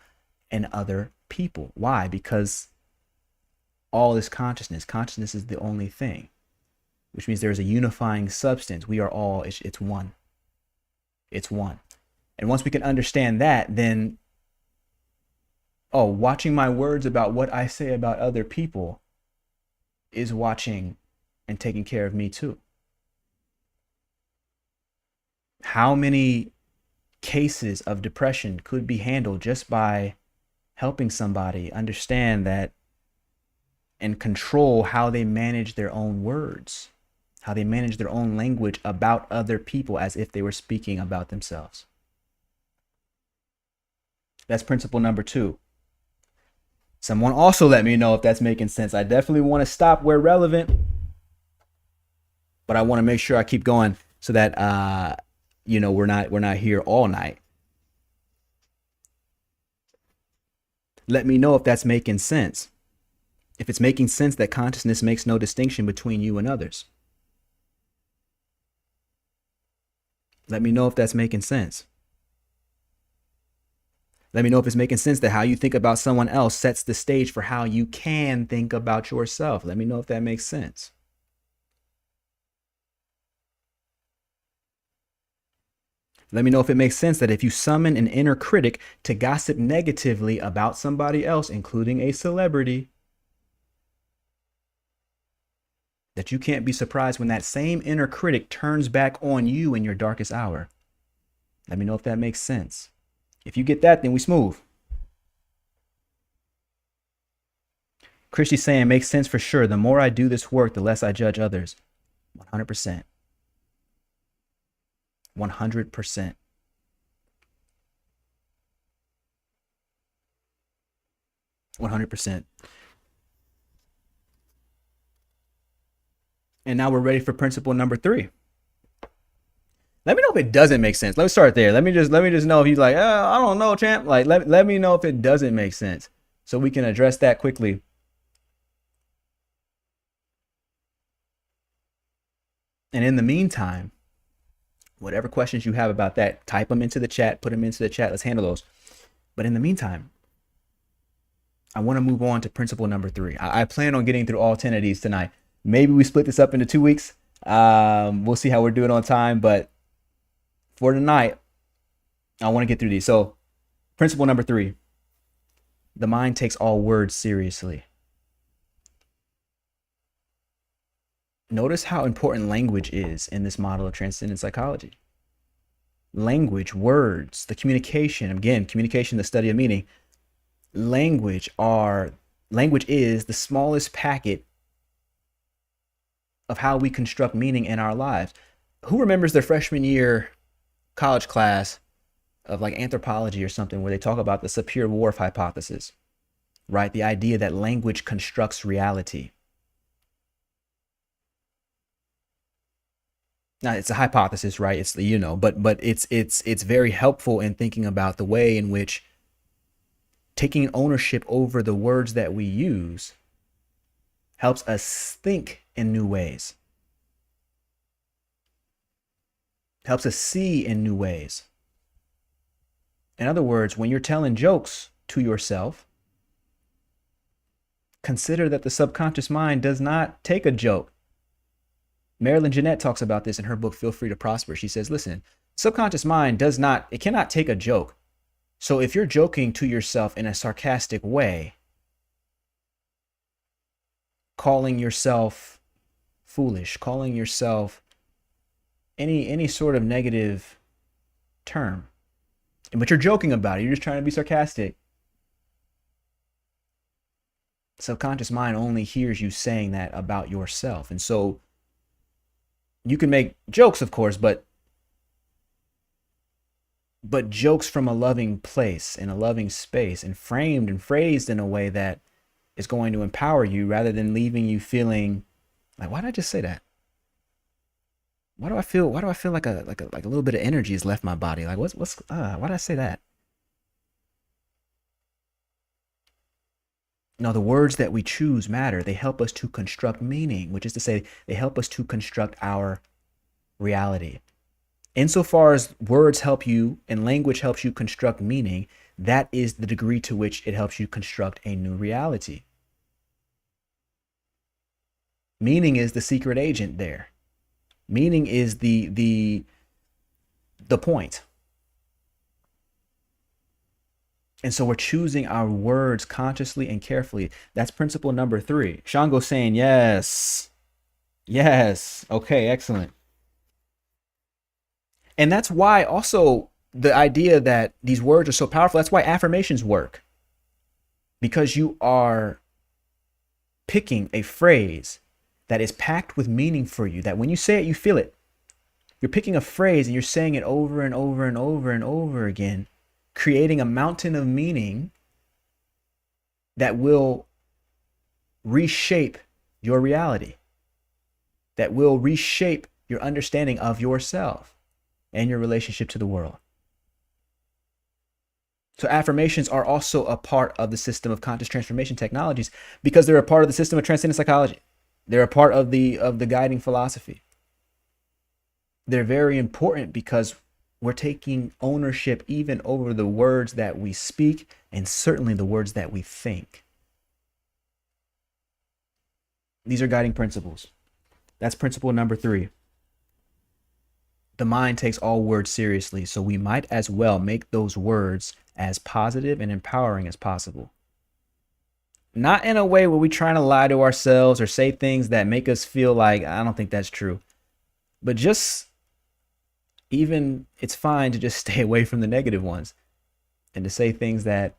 and other people. Why? Because all is consciousness. Consciousness is the only thing, which means there is a unifying substance. We are all, it's one. It's one. And once we can understand that, then, watching my words about what I say about other people is watching and taking care of me too. How many cases of depression could be handled just by helping somebody understand that and control how they manage their own words, how they manage their own language about other people as if they were speaking about themselves. That's principle number 2. Someone also let me know if that's making sense. I definitely want to stop where relevant, but I want to make sure I keep going so that we're not here all night. Let me know if that's making sense. If it's making sense that consciousness makes no distinction between you and others. Let me know if that's making sense. Let me know if it's making sense that how you think about someone else sets the stage for how you can think about yourself. Let me know if that makes sense. Let me know if it makes sense that if you summon an inner critic to gossip negatively about somebody else, including a celebrity, that you can't be surprised when that same inner critic turns back on you in your darkest hour. Let me know if that makes sense. If you get that, then we smooth. Christy's saying, makes sense for sure. The more I do this work, the less I judge others. 100%. 100%. 100%. And now we're ready for principle number 3. Let me know if it doesn't make sense. Let me start there. Let me just know if you're like, I don't know, champ. Like, let me know if it doesn't make sense, so we can address that quickly. And in the meantime, whatever questions you have about that, type them into the chat. Put them into the chat. Let's handle those. But in the meantime, I want to move on to principle number 3. I plan on getting through all 10 of these tonight. Maybe we split this up into 2 weeks. We'll see how we're doing on time. But for tonight, I want to get through these. So, principle number 3, the mind takes all words seriously. Notice how important language is in this model of transcendent psychology. Language, words, the communication, again, communication, the study of meaning. Language is the smallest packet of how we construct meaning in our lives. Who remembers their freshman year college class of like anthropology or something where they talk about the Sapir-Whorf hypothesis, right? The idea that language constructs reality. Now it's a hypothesis, right? It's but it's very helpful in thinking about the way in which taking ownership over the words that we use helps us think in new ways, helps us see in new ways. In other words, when you're telling jokes to yourself, consider that the subconscious mind does not take a joke. Marilyn Jeanette talks about this in her book, Feel Free to Prosper. She says, listen, subconscious mind cannot take a joke. So if you're joking to yourself in a sarcastic way, calling yourself foolish, calling yourself any sort of negative term, but you're joking about it, you're just trying to be sarcastic, subconscious mind only hears you saying that about yourself. And so you can make jokes, of course, but jokes from a loving place, in a loving space, and framed and phrased in a way that is going to empower you rather than leaving you feeling like, why did I just say that? Why do I feel like a little bit of energy has left my body? Like why did I say that? No, the words that we choose matter. They help us to construct meaning, which is to say, they help us to construct our reality. Insofar as words help you and language helps you construct meaning, that is the degree to which it helps you construct a new reality. Meaning is the secret agent there. Meaning is the point. And so we're choosing our words consciously and carefully. That's principle number 3. Shawn goes saying, yes. Yes. Okay, excellent. And that's why also the idea that these words are so powerful, that's why affirmations work. Because you are picking a phrase that is packed with meaning for you, that when you say it, you feel it. You're picking a phrase and you're saying it over and over and over and over again, creating a mountain of meaning that will reshape your reality, that will reshape your understanding of yourself and your relationship to the world. So affirmations are also a part of the system of conscious transformation technologies because they're a part of the system of transcendent psychology. They're a part of the guiding philosophy. They're very important because we're taking ownership even over the words that we speak and certainly the words that we think. These are guiding principles. That's principle number 3. The mind takes all words seriously, so we might as well make those words as positive and empowering as possible. Not in a way where we're trying to lie to ourselves or say things that make us feel like, I don't think that's true. But just even, it's fine to just stay away from the negative ones and to say things that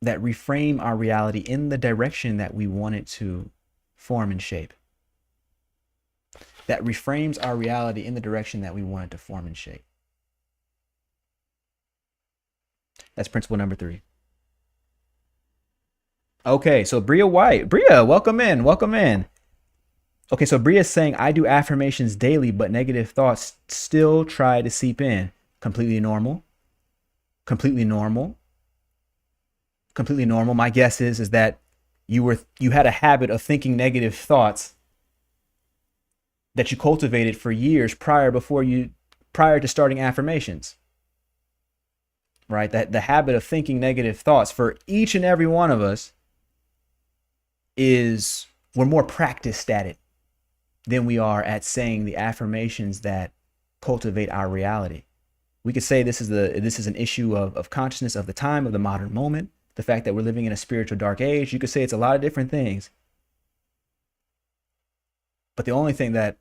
reframe our reality in the direction that we want it to form and shape. That reframes our reality in the direction that we want it to form and shape. That's principle number 3. Okay, so Bria White. Bria, welcome in. Welcome in. Okay, so Bria is saying, I do affirmations daily, but negative thoughts still try to seep in. Completely normal. Completely normal. Completely normal. My guess is that you had a habit of thinking negative thoughts that you cultivated for years prior to starting affirmations, right? That the habit of thinking negative thoughts for each and every one of us is, we're more practiced at it than we are at saying the affirmations that cultivate our reality. We could say this is an issue of consciousness of the time, of the modern moment, the fact that we're living in a spiritual dark age. You could say it's a lot of different things. But the only thing that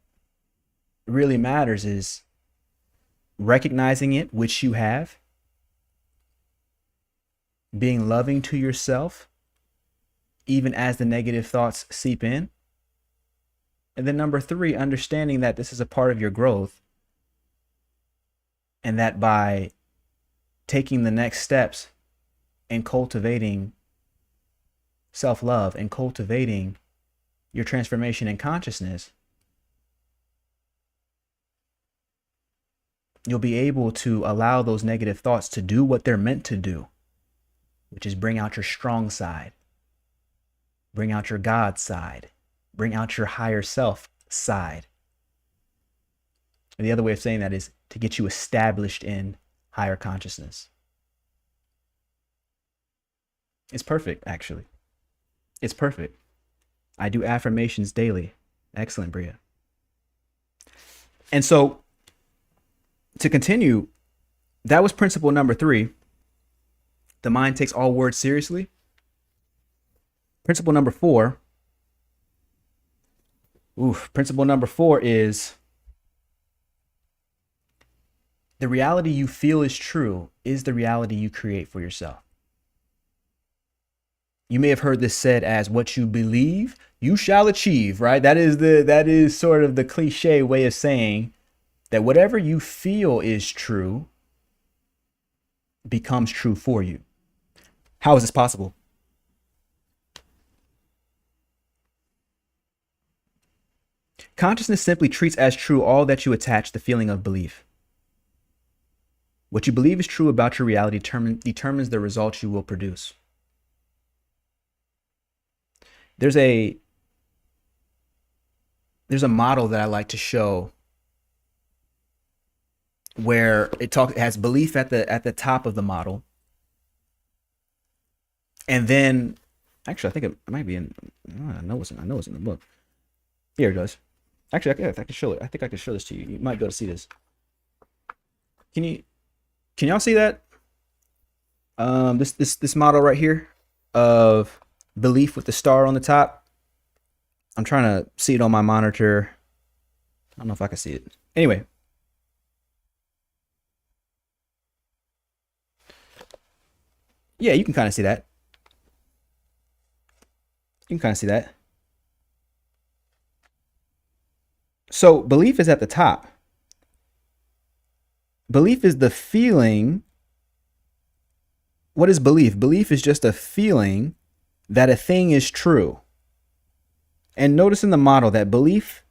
really matters is recognizing it, which you have, being loving to yourself, even as the negative thoughts seep in. And then number 3, understanding that this is a part of your growth, and that by taking the next steps and cultivating self-love and cultivating your transformation in consciousness, you'll be able to allow those negative thoughts to do what they're meant to do, which is bring out your strong side, bring out your God side, bring out your higher self side. And the other way of saying that is to get you established in higher consciousness. It's perfect, actually. It's perfect. I do affirmations daily. Excellent, Bria. And so, to continue, that was principle number 3. The mind takes all words seriously. Principle number 4. Principle number 4 is the reality you feel is true is the reality you create for yourself. You may have heard this said as, what you believe, you shall achieve, right? That is sort of the cliche way of saying that whatever you feel is true becomes true for you. How is this possible? Consciousness simply treats as true all that you attach the feeling of belief. What you believe is true about your reality determines the results you will produce. There's a model that I like to show where it has belief at the top of the model, and then actually I think it might be in. I know it's in the book. Here it goes. Actually, I can show it. I think I can show this to you. You might be able to see this. Can y'all see that? This model right here of belief with the star on the top. I'm trying to see it on my monitor. I don't know if I can see it. Anyway. Yeah, you can kind of see that. You can kind of see that. So belief is at the top. Belief is the feeling. What is belief? Belief is just a feeling that a thing is true. And notice in the model that belief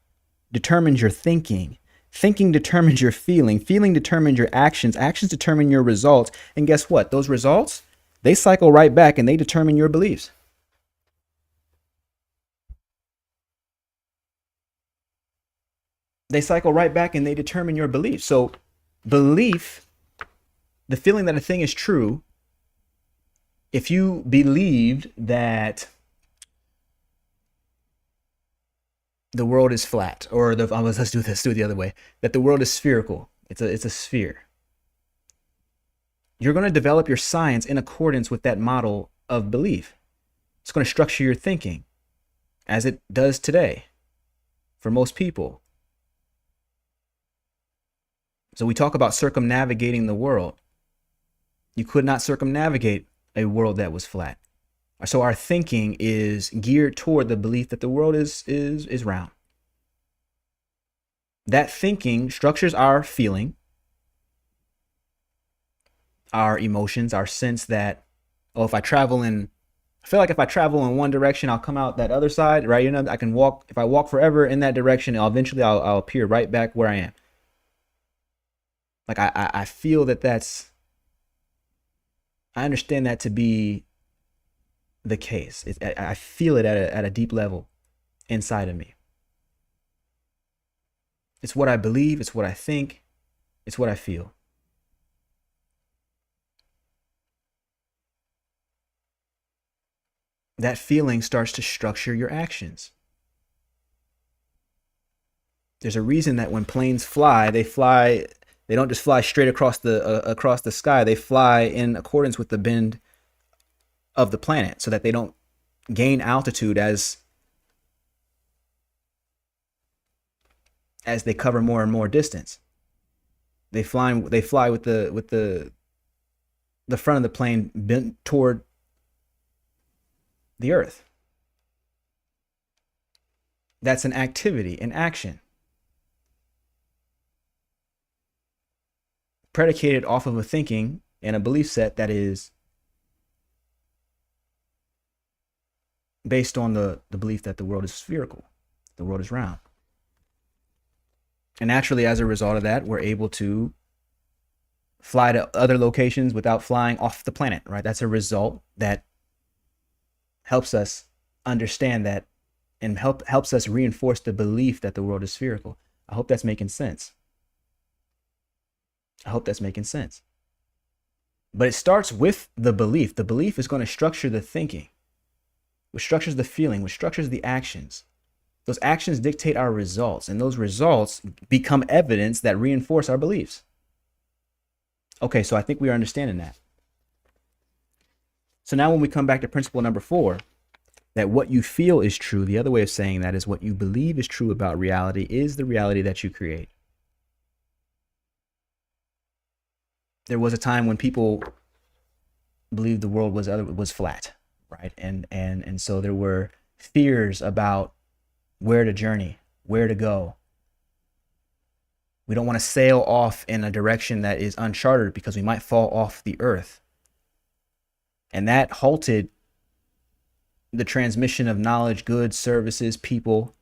determines your thinking. Thinking determines your feeling. Feeling determines your actions. Actions determine your results. And guess what? Those results, they cycle right back and they determine your beliefs. They cycle right back and they determine your beliefs. So belief, the feeling that a thing is true, if you believed that the world is flat, or let's do it the other way, that the world is spherical, it's a sphere, you're going to develop your science in accordance with that model of belief. It's going to structure your thinking as it does today for most people. So we talk about circumnavigating the world. You could not circumnavigate a world that was flat. So our thinking is geared toward the belief that the world is round. That thinking structures our feeling, our emotions, our sense that, oh, if I travel in I feel like if I travel in one direction, I'll come out that other side, right? You know, I can walk. If I walk forever in that direction, I'll appear right back where I am. Like I feel that I understand that to be the case. I feel it at a deep level inside of me. It's what I believe. It's what I think. It's what I feel. That feeling starts to structure your actions. There's a reason that when planes fly, they don't just fly straight across the sky. They fly in accordance with the bend of the planet so that they don't gain altitude as they cover more and more distance. They fly with the front of the plane bent toward the earth. That's an activity, an action, predicated off of a thinking and a belief set that is based on the belief that the world is spherical, the world is round. And naturally, as a result of that, we're able to fly to other locations without flying off the planet, right? That's a result that helps us understand that and helps us reinforce the belief that the world is spherical. I hope that's making sense. I hope that's making sense. But it starts with the belief. The belief is going to structure the thinking, which structures the feeling, which structures the actions. Those actions dictate our results, and those results become evidence that reinforce our beliefs. Okay, so I think we are understanding that. So now when we come back to principle number 4, that what you feel is true, the other way of saying that is what you believe is true about reality is the reality that you create. There was a time when people believed the world was flat, right? And so there were fears about where to journey, where to go. We don't want to sail off in a direction that is uncharted because we might fall off the earth. And that halted the transmission of knowledge, goods, services, people,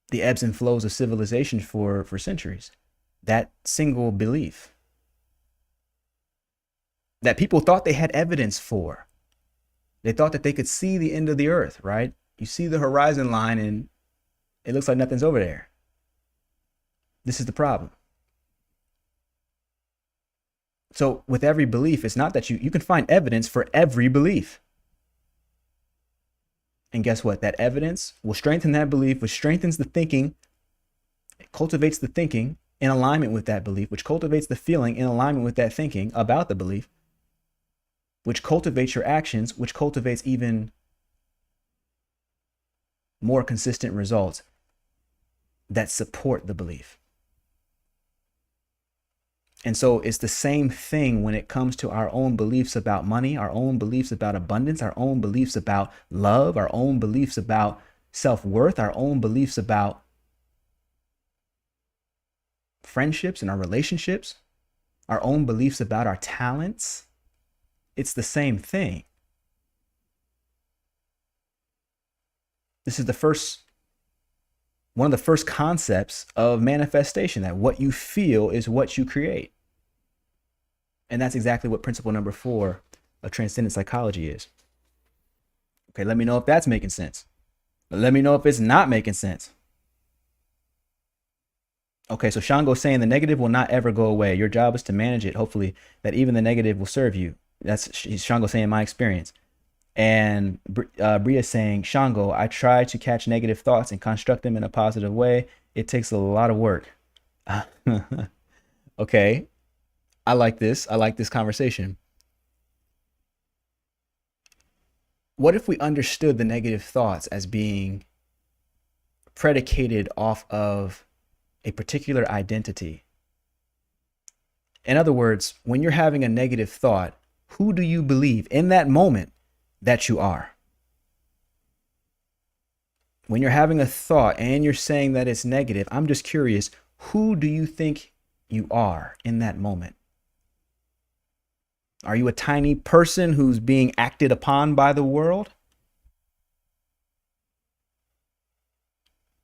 the ebbs and flows of civilization for centuries. That single belief that people thought they had evidence for. They thought that they could see the end of the earth, right? You see the horizon line and it looks like nothing's over there. This is the problem. So with every belief, it's not that you can find evidence for every belief. And guess what? That evidence will strengthen that belief, which strengthens the thinking. It cultivates the thinking in alignment with that belief, which cultivates the feeling in alignment with that thinking about the belief, which cultivates your actions, which cultivates even more consistent results that support the belief. And so it's the same thing when it comes to our own beliefs about money, our own beliefs about abundance, our own beliefs about love, our own beliefs about self-worth, our own beliefs about friendships and our relationships, our own beliefs about our talents. It's the same thing. This is one of the first concepts of manifestation, that what you feel is what you create. And that's exactly what principle number 4 of transcendent psychology is. Okay, let me know if that's making sense. Let me know if it's not making sense. Okay, so Shawn goes saying the negative will not ever go away. Your job is to manage it. Hopefully that even the negative will serve you. That's Shawn goes saying my experience. And Bria saying, Shango, I try to catch negative thoughts and construct them in a positive way. It takes a lot of work. Okay. I like this. I like this conversation. What if we understood the negative thoughts as being predicated off of a particular identity? In other words, when you're having a negative thought, who do you believe in that moment that you are? When you're having a thought and you're saying that it's negative, I'm just curious, who do you think you are in that moment? Are you a tiny person who's being acted upon by the world?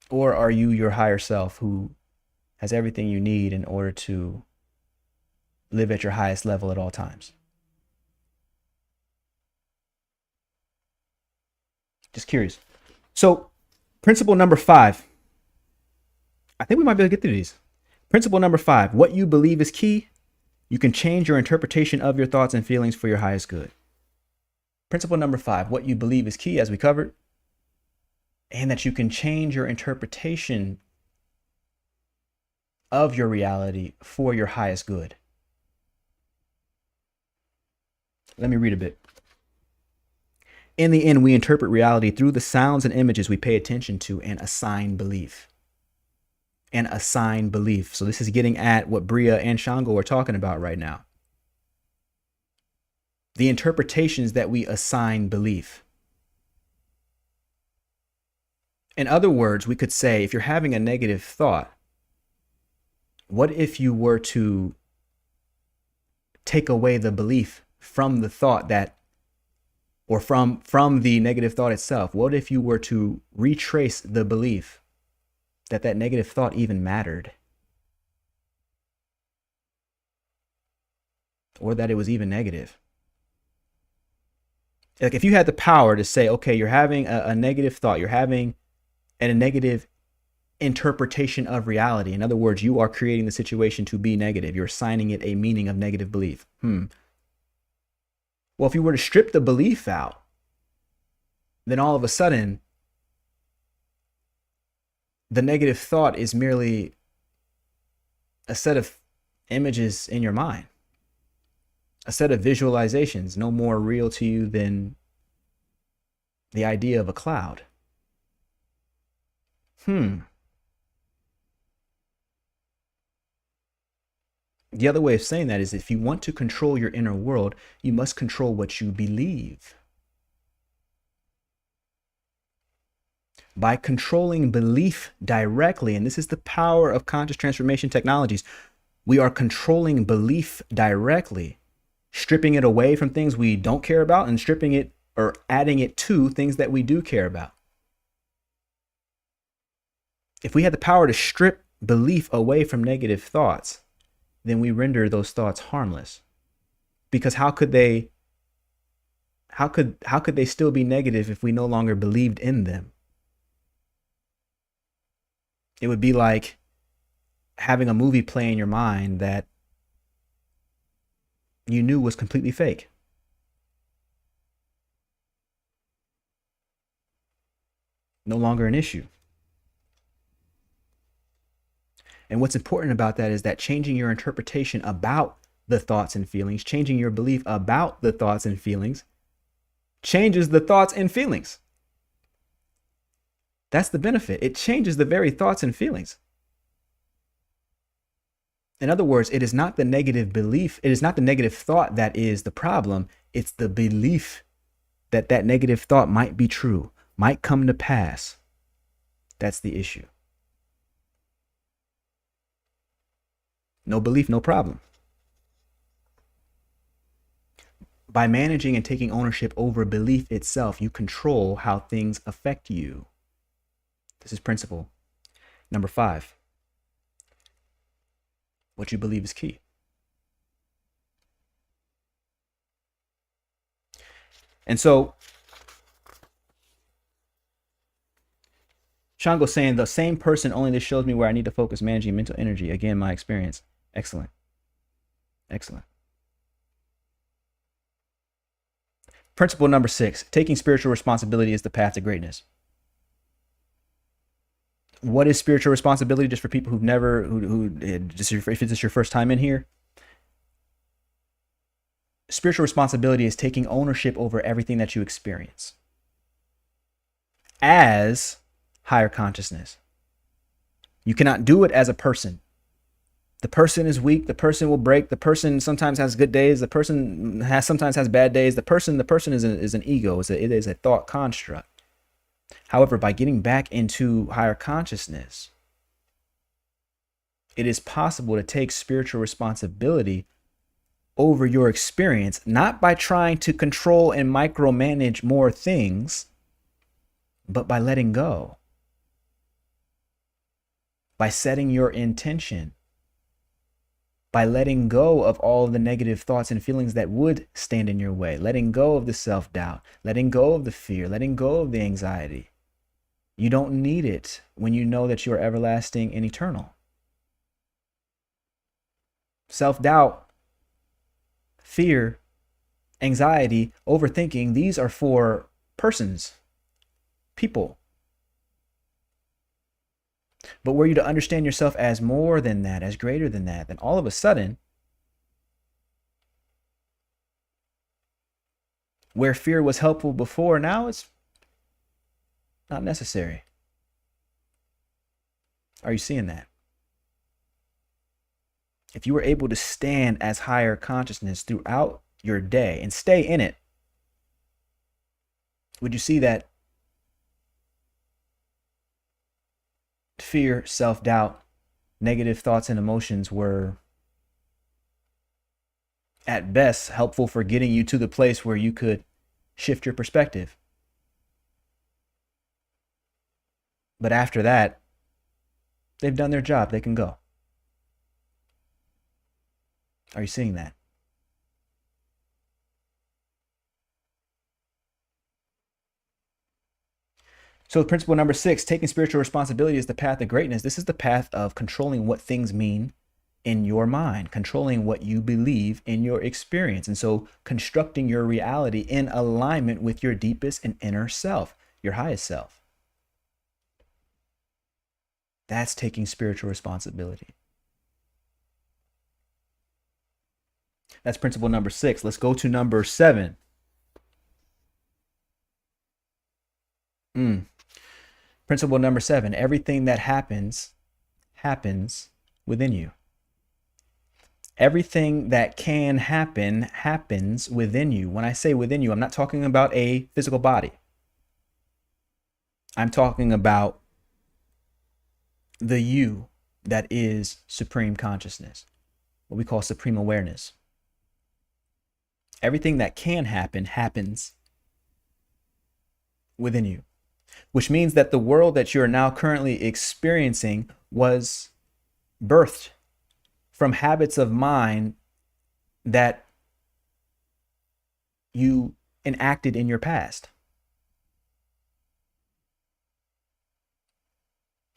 Or are you your higher self who has everything you need in order to live at your highest level at all times? Just curious. So, principle number 5. I think we might be able to get through these. Principle number 5. What you believe is key. You can change your interpretation of your thoughts and feelings for your highest good. Principle number 5. What you believe is key, as we covered, and that you can change your interpretation of your reality for your highest good. Let me read a bit. In the end, we interpret reality through the sounds and images we pay attention to and assign belief. And assign belief. So this is getting at what Bria and Shango are talking about right now. The interpretations that we assign belief. In other words, we could say, if you're having a negative thought, what if you were to take away the belief from the thought that, or from the negative thought itself? What if you were to retrace the belief that that negative thought even mattered, or that it was even negative? Like if you had the power to say, okay, you're having a negative thought, you're having a negative interpretation of reality. In other words, you are creating the situation to be negative. You're assigning it a meaning of negative belief. Well, if you were to strip the belief out, then all of a sudden, the negative thought is merely a set of images in your mind, a set of visualizations, no more real to you than the idea of a cloud. The other way of saying that is, if you want to control your inner world, you must control what you believe. By controlling belief directly, and this is the power of conscious transformation technologies, we are controlling belief directly, stripping it away from things we don't care about and stripping it or adding it to things that we do care about. If we had the power to strip belief away from negative thoughts, then we render those thoughts harmless. Because how could they still be negative if we no longer believed in them? It would be like having a movie play in your mind that you knew was completely fake. No longer an issue. And what's important about that is that changing your interpretation about the thoughts and feelings, changing your belief about the thoughts and feelings, changes the thoughts and feelings. That's the benefit. It changes the very thoughts and feelings. In other words, it is not the negative belief, it is not the negative thought that is the problem. It's the belief that that negative thought might be true, might come to pass. That's the issue. No belief, no problem. By managing and taking ownership over belief itself, you control how things affect you. This is principle number 5. What you believe is key. And so, Shango's saying the same person, only this shows me where I need to focus managing mental energy. Again, my experience. Excellent. Excellent. Principle number 6, taking spiritual responsibility is the path to greatness. What is spiritual responsibility? Just for people who've never, if it's your first time in here, spiritual responsibility is taking ownership over everything that you experience as higher consciousness. You cannot do it as a person. The person is weak. The person will break. The person sometimes has good days. The person sometimes has bad days. The person is an ego. It is a thought construct. However, by getting back into higher consciousness, it is possible to take spiritual responsibility over your experience, not by trying to control and micromanage more things, but by letting go, by setting your intention, by letting go of all the negative thoughts and feelings that would stand in your way, letting go of the self-doubt, letting go of the fear, letting go of the anxiety. You don't need it when you know that you are everlasting and eternal. Self-doubt, fear, anxiety, overthinking, these are for persons, people. But were you to understand yourself as more than that, as greater than that, then all of a sudden, where fear was helpful before, now it's not necessary. Are you seeing that? If you were able to stand as higher consciousness throughout your day and stay in it, would you see that fear, self-doubt, negative thoughts and emotions were at best helpful for getting you to the place where you could shift your perspective? But after that, they've done their job. They can go. Are you seeing that? So principle number 6, taking spiritual responsibility is the path of greatness. This is the path of controlling what things mean in your mind, controlling what you believe in your experience. And so constructing your reality in alignment with your deepest and inner self, your highest self. That's taking spiritual responsibility. That's principle number 6. Let's go to number 7. Principle number 7, everything that happens within you. Everything that can happen happens within you. When I say within you, I'm not talking about a physical body. I'm talking about the you that is supreme consciousness, what we call supreme awareness. Everything that can happen happens within you, which means that the world that you're now currently experiencing was birthed from habits of mind that you enacted in your past.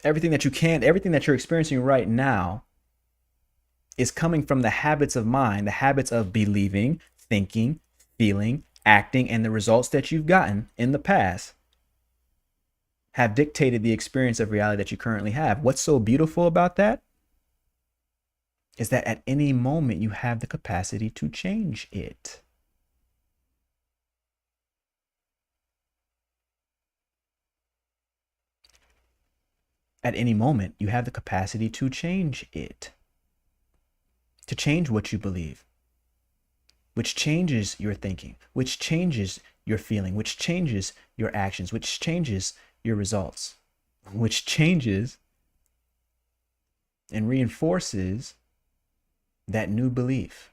Everything that you're experiencing right now is coming from the habits of mind, the habits of believing, thinking, feeling, acting, and the results that you've gotten in the past have dictated the experience of reality that you currently have. What's so beautiful about that is that at any moment you have the capacity to change it. At any moment, you have the capacity to change it, to change what you believe, which changes your thinking, which changes your feeling, which changes your actions, which changes your results, which changes and reinforces that new belief.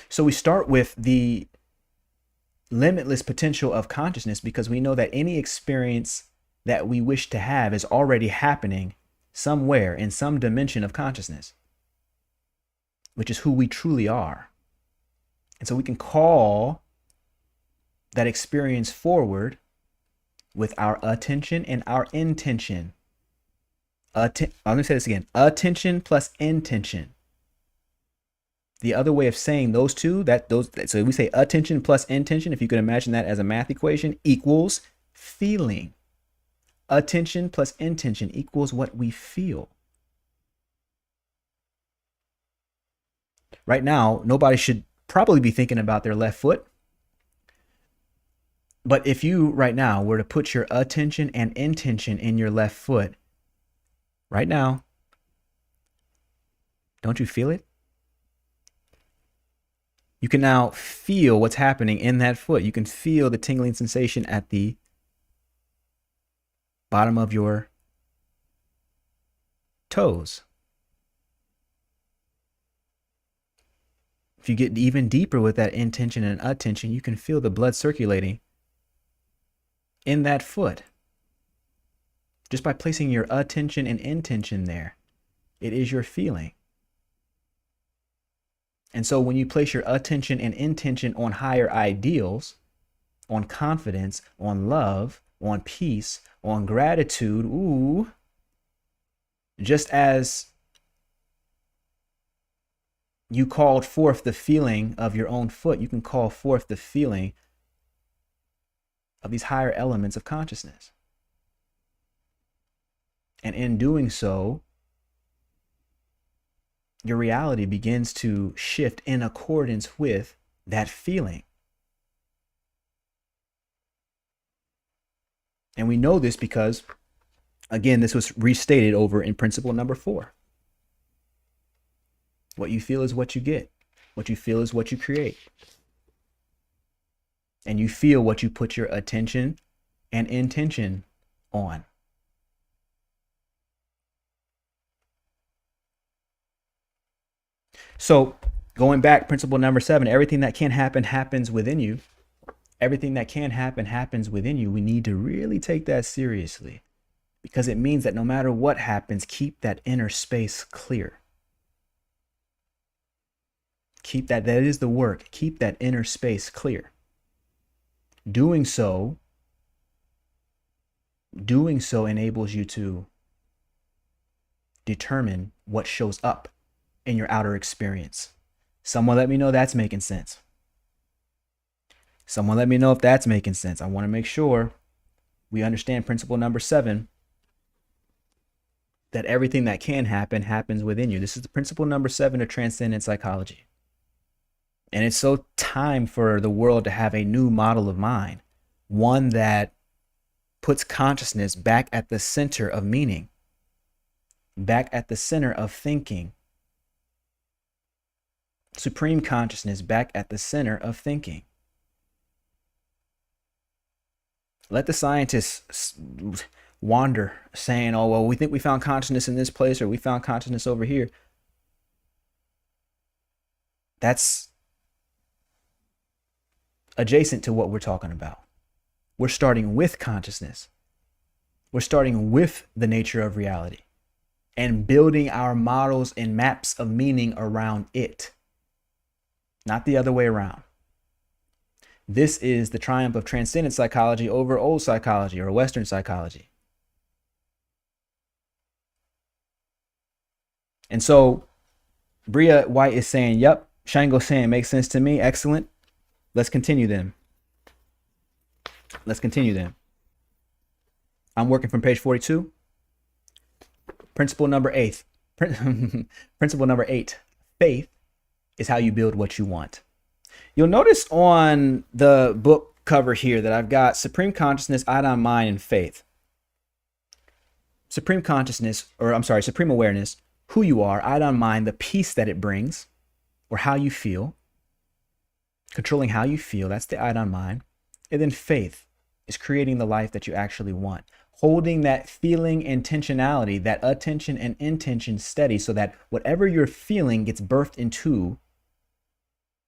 So we start with the limitless potential of consciousness because we know that any experience that we wish to have is already happening somewhere in some dimension of consciousness, which is who we truly are. And so we can call that experience forward with our attention and our intention. I'm going to say this again. Attention plus intention. The other way of saying those two, so we say attention plus intention, if you can imagine that as a math equation, equals feeling. Attention plus intention equals what we feel. Right now, nobody should probably be thinking about their left foot. But if you right now were to put your attention and intention in your left foot, right now, don't you feel it? You can now feel what's happening in that foot. You can feel the tingling sensation at the bottom of your toes. If you get even deeper with that intention and attention, you can feel the blood circulating in that foot just by placing your attention and intention there. It is your feeling. And so when you place your attention and intention on higher ideals, on confidence, on love, on peace, on gratitude, ooh, just as you called forth the feeling of your own foot, you can call forth the feeling of these higher elements of consciousness. And in doing so, your reality begins to shift in accordance with that feeling. And we know this because, again, this was restated over in principle number 4. What you feel is what you get. What you feel is what you create. And you feel what you put your attention and intention on. So going back, principle number 7, everything that can happen happens within you. Everything that can happen happens within you. We need to really take that seriously, because it means that no matter what happens, keep that inner space clear. Keep that is the work. Keep that inner space clear. Doing so enables you to determine what shows up in your outer experience. Someone let me know that's making sense. Someone let me know if that's making sense. I want to make sure we understand principle number 7, that everything that can happen happens within you. This is the principle number 7 of transcendent psychology. And it's so time for the world to have a new model of mind, one that puts consciousness back at the center of meaning, back at the center of thinking. Supreme consciousness back at the center of thinking. Let the scientists wander saying, oh, well, we think we found consciousness in this place, or we found consciousness over here. That's adjacent to what we're talking about. We're starting with consciousness. We're starting with the nature of reality and building our models and maps of meaning around it, not the other way around. This is the triumph of transcendent psychology over old psychology or Western psychology. And so Bria White is saying, yep, Shango saying makes sense to me. Excellent. Let's continue then. I'm working from page 42. Principle number 8. Principle number 8. Faith is how you build what you want. You'll notice on the book cover here that I've got Supreme Consciousness, Iodine Mind, and Faith. Supreme Awareness, who you are, Iodine Mind, the peace that it brings, or how you feel. Controlling how you feel, that's the Iodine Mind. And then Faith is creating the life that you actually want. Holding that feeling intentionality, that attention and intention steady, so that whatever you're feeling gets birthed into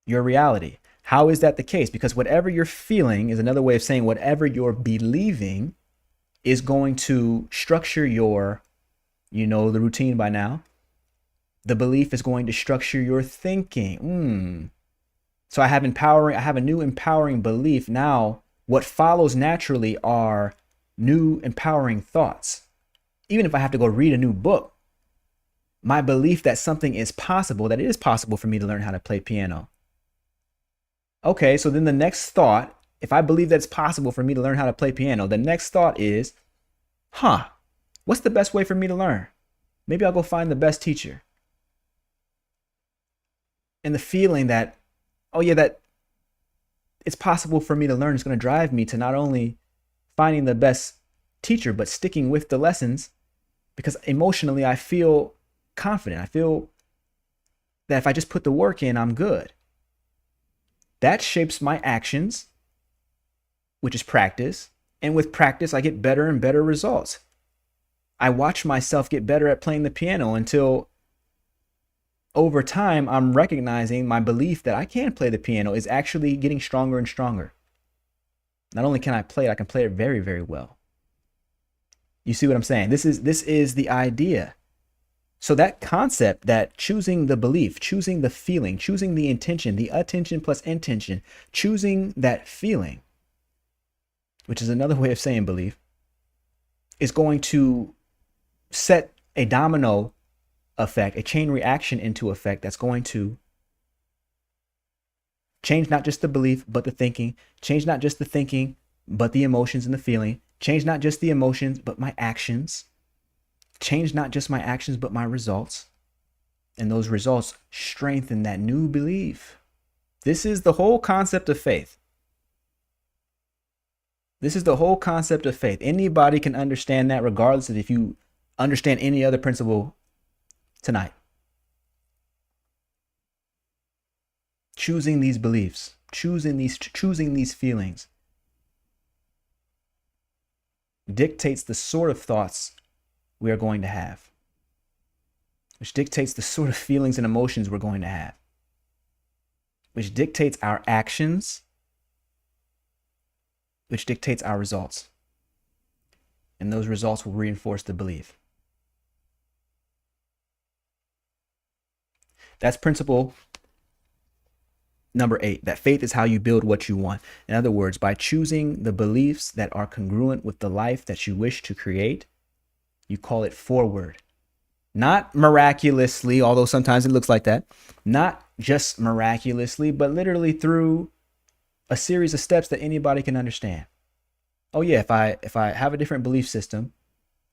your reality. How is that the case? Because whatever you're feeling is another way of saying whatever you're believing is going to structure your, the routine by now. The belief is going to structure your thinking. So I have a new empowering belief. Now, what follows naturally are new empowering thoughts. Even if I have to go read a new book, my belief that something is possible, that it is possible for me to learn how to play piano. Okay, so then the next thought, if I believe that it's possible for me to learn how to play piano, the next thought is, what's the best way for me to learn? Maybe I'll go find the best teacher. And the feeling that, that it's possible for me to learn is going to drive me to not only finding the best teacher, but sticking with the lessons, because emotionally I feel confident. I feel that if I just put the work in, I'm good. That shapes my actions, which is practice. And with practice, I get better and better results. I watch myself get better at playing the piano until over time, I'm recognizing my belief that I can play the piano is actually getting stronger and stronger. Not only can I play it, I can play it very, very well. You see what I'm saying? This is the idea. So that concept, that choosing the belief, choosing the feeling, choosing the intention, the attention plus intention, choosing that feeling, which is another way of saying belief, is going to set a domino effect, a chain reaction into effect that's going to change not just the belief, but the thinking, change not just the thinking, but the emotions and the feeling, change not just the emotions, but my actions, change not just my actions, but my results. And those results strengthen that new belief. This is the whole concept of faith. This is the whole concept of faith. Anybody can understand that, regardless of if you understand any other principle tonight. Choosing these beliefs, choosing these feelings dictates the sort of thoughts we are going to have, which dictates the sort of feelings and emotions we're going to have, which dictates our actions, which dictates our results. And those results will reinforce the belief. That's principle number 8, that faith is how you build what you want. In other words, by choosing the beliefs that are congruent with the life that you wish to create, you call it forward. Not miraculously, although sometimes it looks like that. Not just miraculously, but literally through a series of steps that anybody can understand. Oh yeah, if I have a different belief system,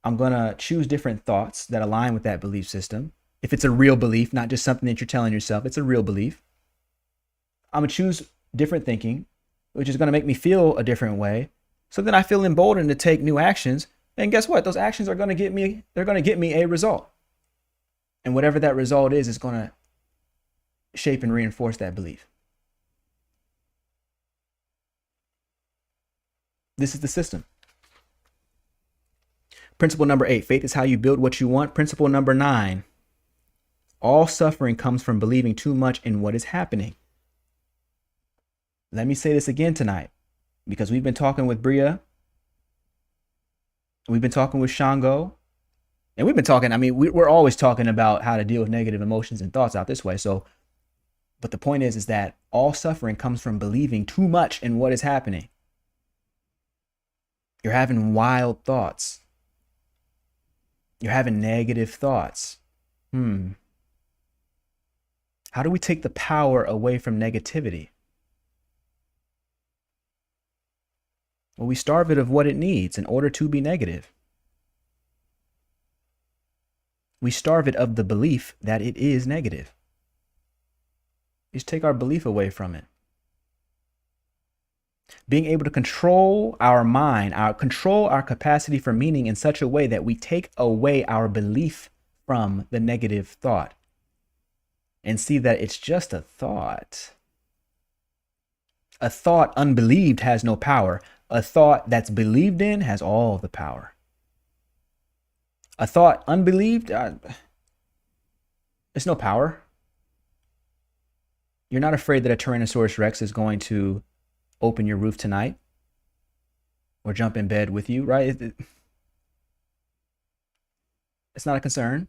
I'm going to choose different thoughts that align with that belief system. If it's a real belief, not just something that you're telling yourself, it's a real belief. I'm going to choose different thinking, which is going to make me feel a different way. So then I feel emboldened to take new actions. And guess what? Those actions are going to get me, they're going to get me a result. And whatever that result is going to shape and reinforce that belief. This is the system. Principle number 8, faith is how you build what you want. Principle number 9, all suffering comes from believing too much in what is happening. Let me say this again tonight, because we've been talking with Bria. We've been talking with Shango. And we've been talking, I mean, we're always talking about how to deal with negative emotions and thoughts out this way. So, but the point is that all suffering comes from believing too much in what is happening. You're having wild thoughts. You're having negative thoughts. How do we take the power away from negativity? Well, we starve it of what it needs in order to be negative. We starve it of the belief that it is negative. We just take our belief away from it. Being able to control our mind, control our capacity for meaning in such a way that we take away our belief from the negative thought and see that it's just a thought. A thought unbelieved has no power. A thought that's believed in has all the power. A thought unbelieved, it's no power. You're not afraid that a Tyrannosaurus Rex is going to open your roof tonight or jump in bed with you, right? It's not a concern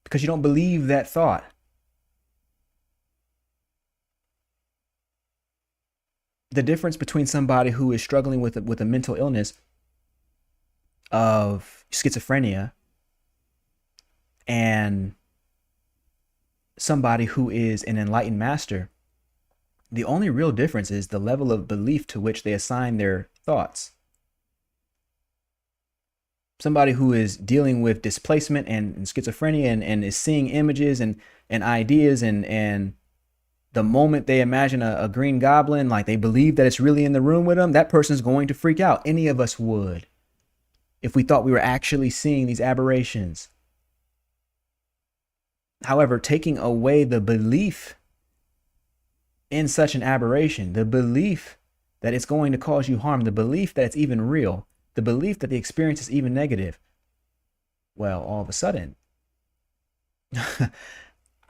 because you don't believe that thought. The difference between somebody who is struggling with a mental illness of schizophrenia and somebody who is an enlightened master, the only real difference is the level of belief to which they assign their thoughts. Somebody who is dealing with displacement and schizophrenia and is seeing images and ideas and the moment they imagine a green goblin, like they believe that it's really in the room with them, that person's going to freak out. Any of us would if we thought we were actually seeing these aberrations. However, taking away the belief in such an aberration, the belief that it's going to cause you harm, the belief that it's even real, the belief that the experience is even negative, well, all of a sudden,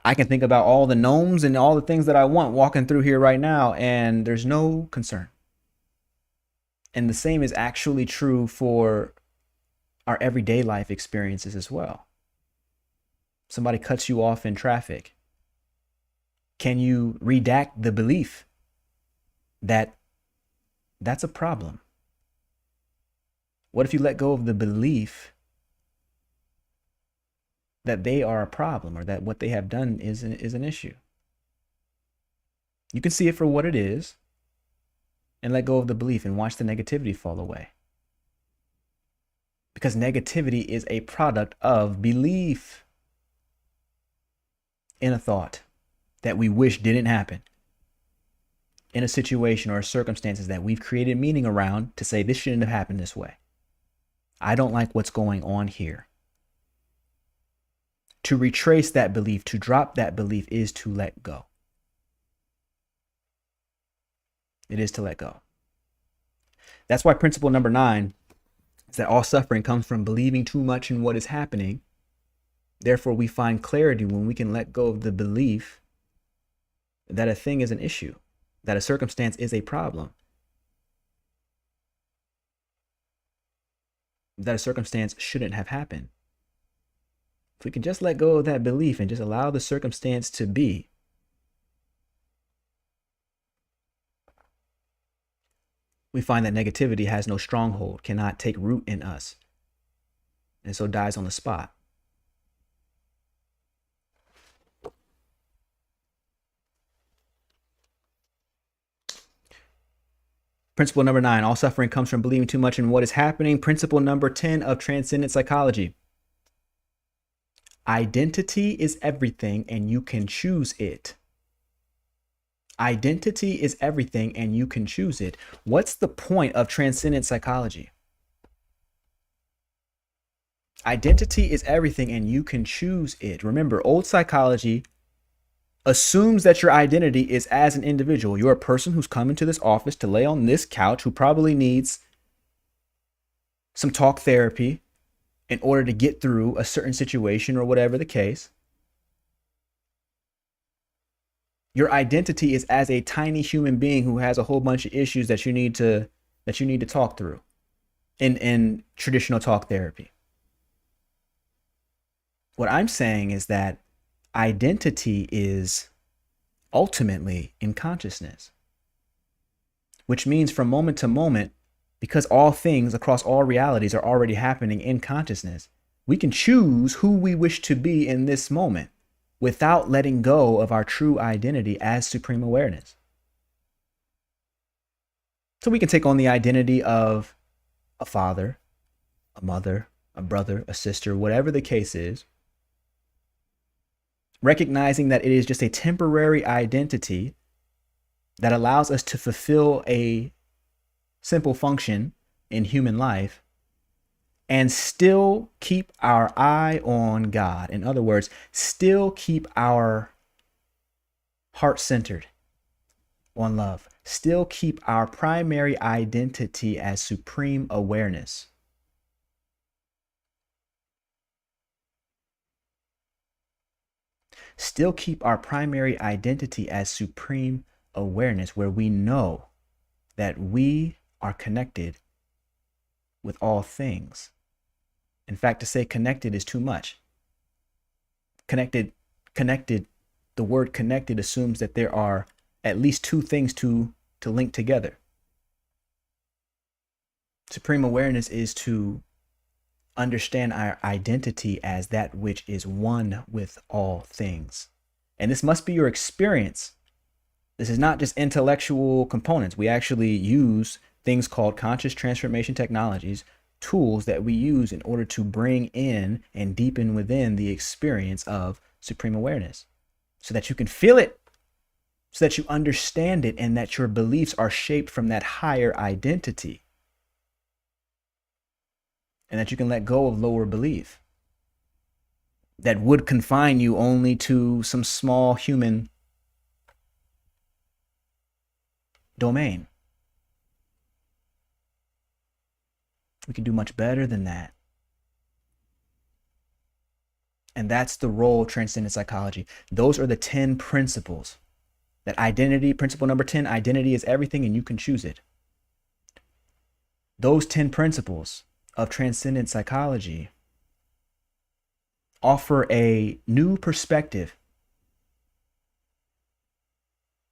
I can think about all the gnomes and all the things that I want walking through here right now, and there's no concern. And the same is actually true for our everyday life experiences as well. Somebody cuts you off in traffic. Can you redact the belief that that's a problem? What if you let go of the belief that they are a problem, or that what they have done is an issue? You can see it for what it is and let go of the belief and watch the negativity fall away. Because negativity is a product of belief in a thought that we wish didn't happen, in a situation or circumstances that we've created meaning around to say this shouldn't have happened this way. I don't like what's going on here. To retrace that belief, to drop that belief, is to let go. It is to let go. That's why principle number 9 is that all suffering comes from believing too much in what is happening. Therefore, we find clarity when we can let go of the belief that a thing is an issue, that a circumstance is a problem, that a circumstance shouldn't have happened. If we can just let go of that belief and just allow the circumstance to be, we find that negativity has no stronghold, cannot take root in us, and so dies on the spot. Principle number 9, all suffering comes from believing too much in what is happening. Principle number 10 of transcendent psychology. Identity is everything and you can choose it. Identity is everything and you can choose it. What's the point of transcendent psychology? Identity is everything and you can choose it. Remember, old psychology assumes that your identity is as an individual. You're a person who's come into this office to lay on this couch, who probably needs some talk therapy in order to get through a certain situation or whatever the case. Your identity is as a tiny human being who has a whole bunch of issues that you need to talk through in traditional talk therapy. What I'm saying is that identity is ultimately in consciousness, which means from moment to moment, because all things across all realities are already happening in consciousness, we can choose who we wish to be in this moment without letting go of our true identity as supreme awareness. So we can take on the identity of a father, a mother, a brother, a sister, whatever the case is, recognizing that it is just a temporary identity that allows us to fulfill a simple function in human life and still keep our eye on God. In other words, still keep our heart centered on love, still keep our primary identity as supreme awareness. Still keep our primary identity as supreme awareness, where we know that we are connected with all things. In fact, to say connected is too much. Connected, the word connected assumes that there are at least two things to link together. Supreme awareness is to understand our identity as that which is one with all things. And this must be your experience. This is not just intellectual components. We actually use things called conscious transformation technologies, tools that we use in order to bring in and deepen within the experience of supreme awareness, so that you can feel it, so that you understand it, and that your beliefs are shaped from that higher identity, and that you can let go of lower belief that would confine you only to some small human domain. We can do much better than that. And that's the role of transcendent psychology. Those are the 10 principles. That identity, principle number 10, identity is everything and you can choose it. Those 10 principles of transcendent psychology offer a new perspective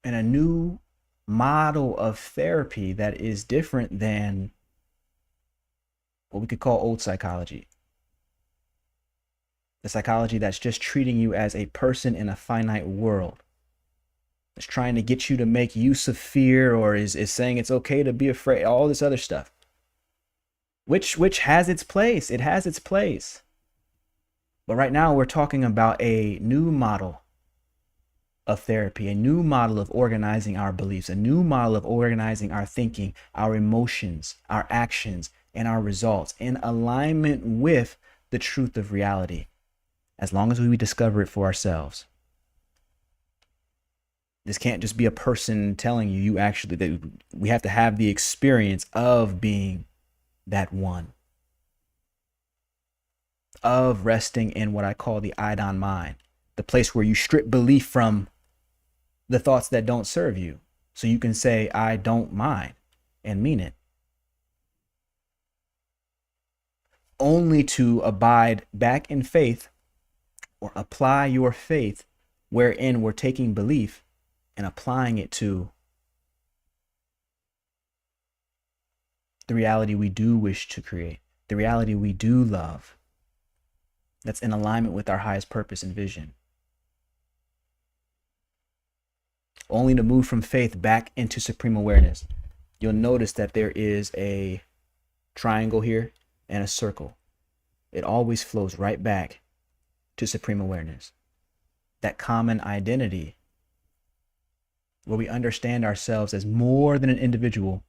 and a new model of therapy that is different than what we could call old psychology. The psychology that's just treating you as a person in a finite world. It's trying to get you to make use of fear, or is saying it's okay to be afraid, all this other stuff. Which has its place. It has its place. But right now we're talking about a new model of therapy, a new model of organizing our beliefs, a new model of organizing our thinking, our emotions, our actions, and our results in alignment with the truth of reality, as long as we discover it for ourselves. This can't just be a person telling you actually, that we have to have the experience of being that one, of resting in what I call the Idon mind, the place where you strip belief from the thoughts that don't serve you, so you can say, I don't mind, and mean it. Only to abide back in faith, or apply your faith wherein we're taking belief and applying it to the reality we do wish to create, the reality we do love, that's in alignment with our highest purpose and vision. Only to move from faith back into supreme awareness. You'll notice that there is a triangle here and a circle. It always flows right back to supreme awareness. That common identity where we understand ourselves as more than an individual.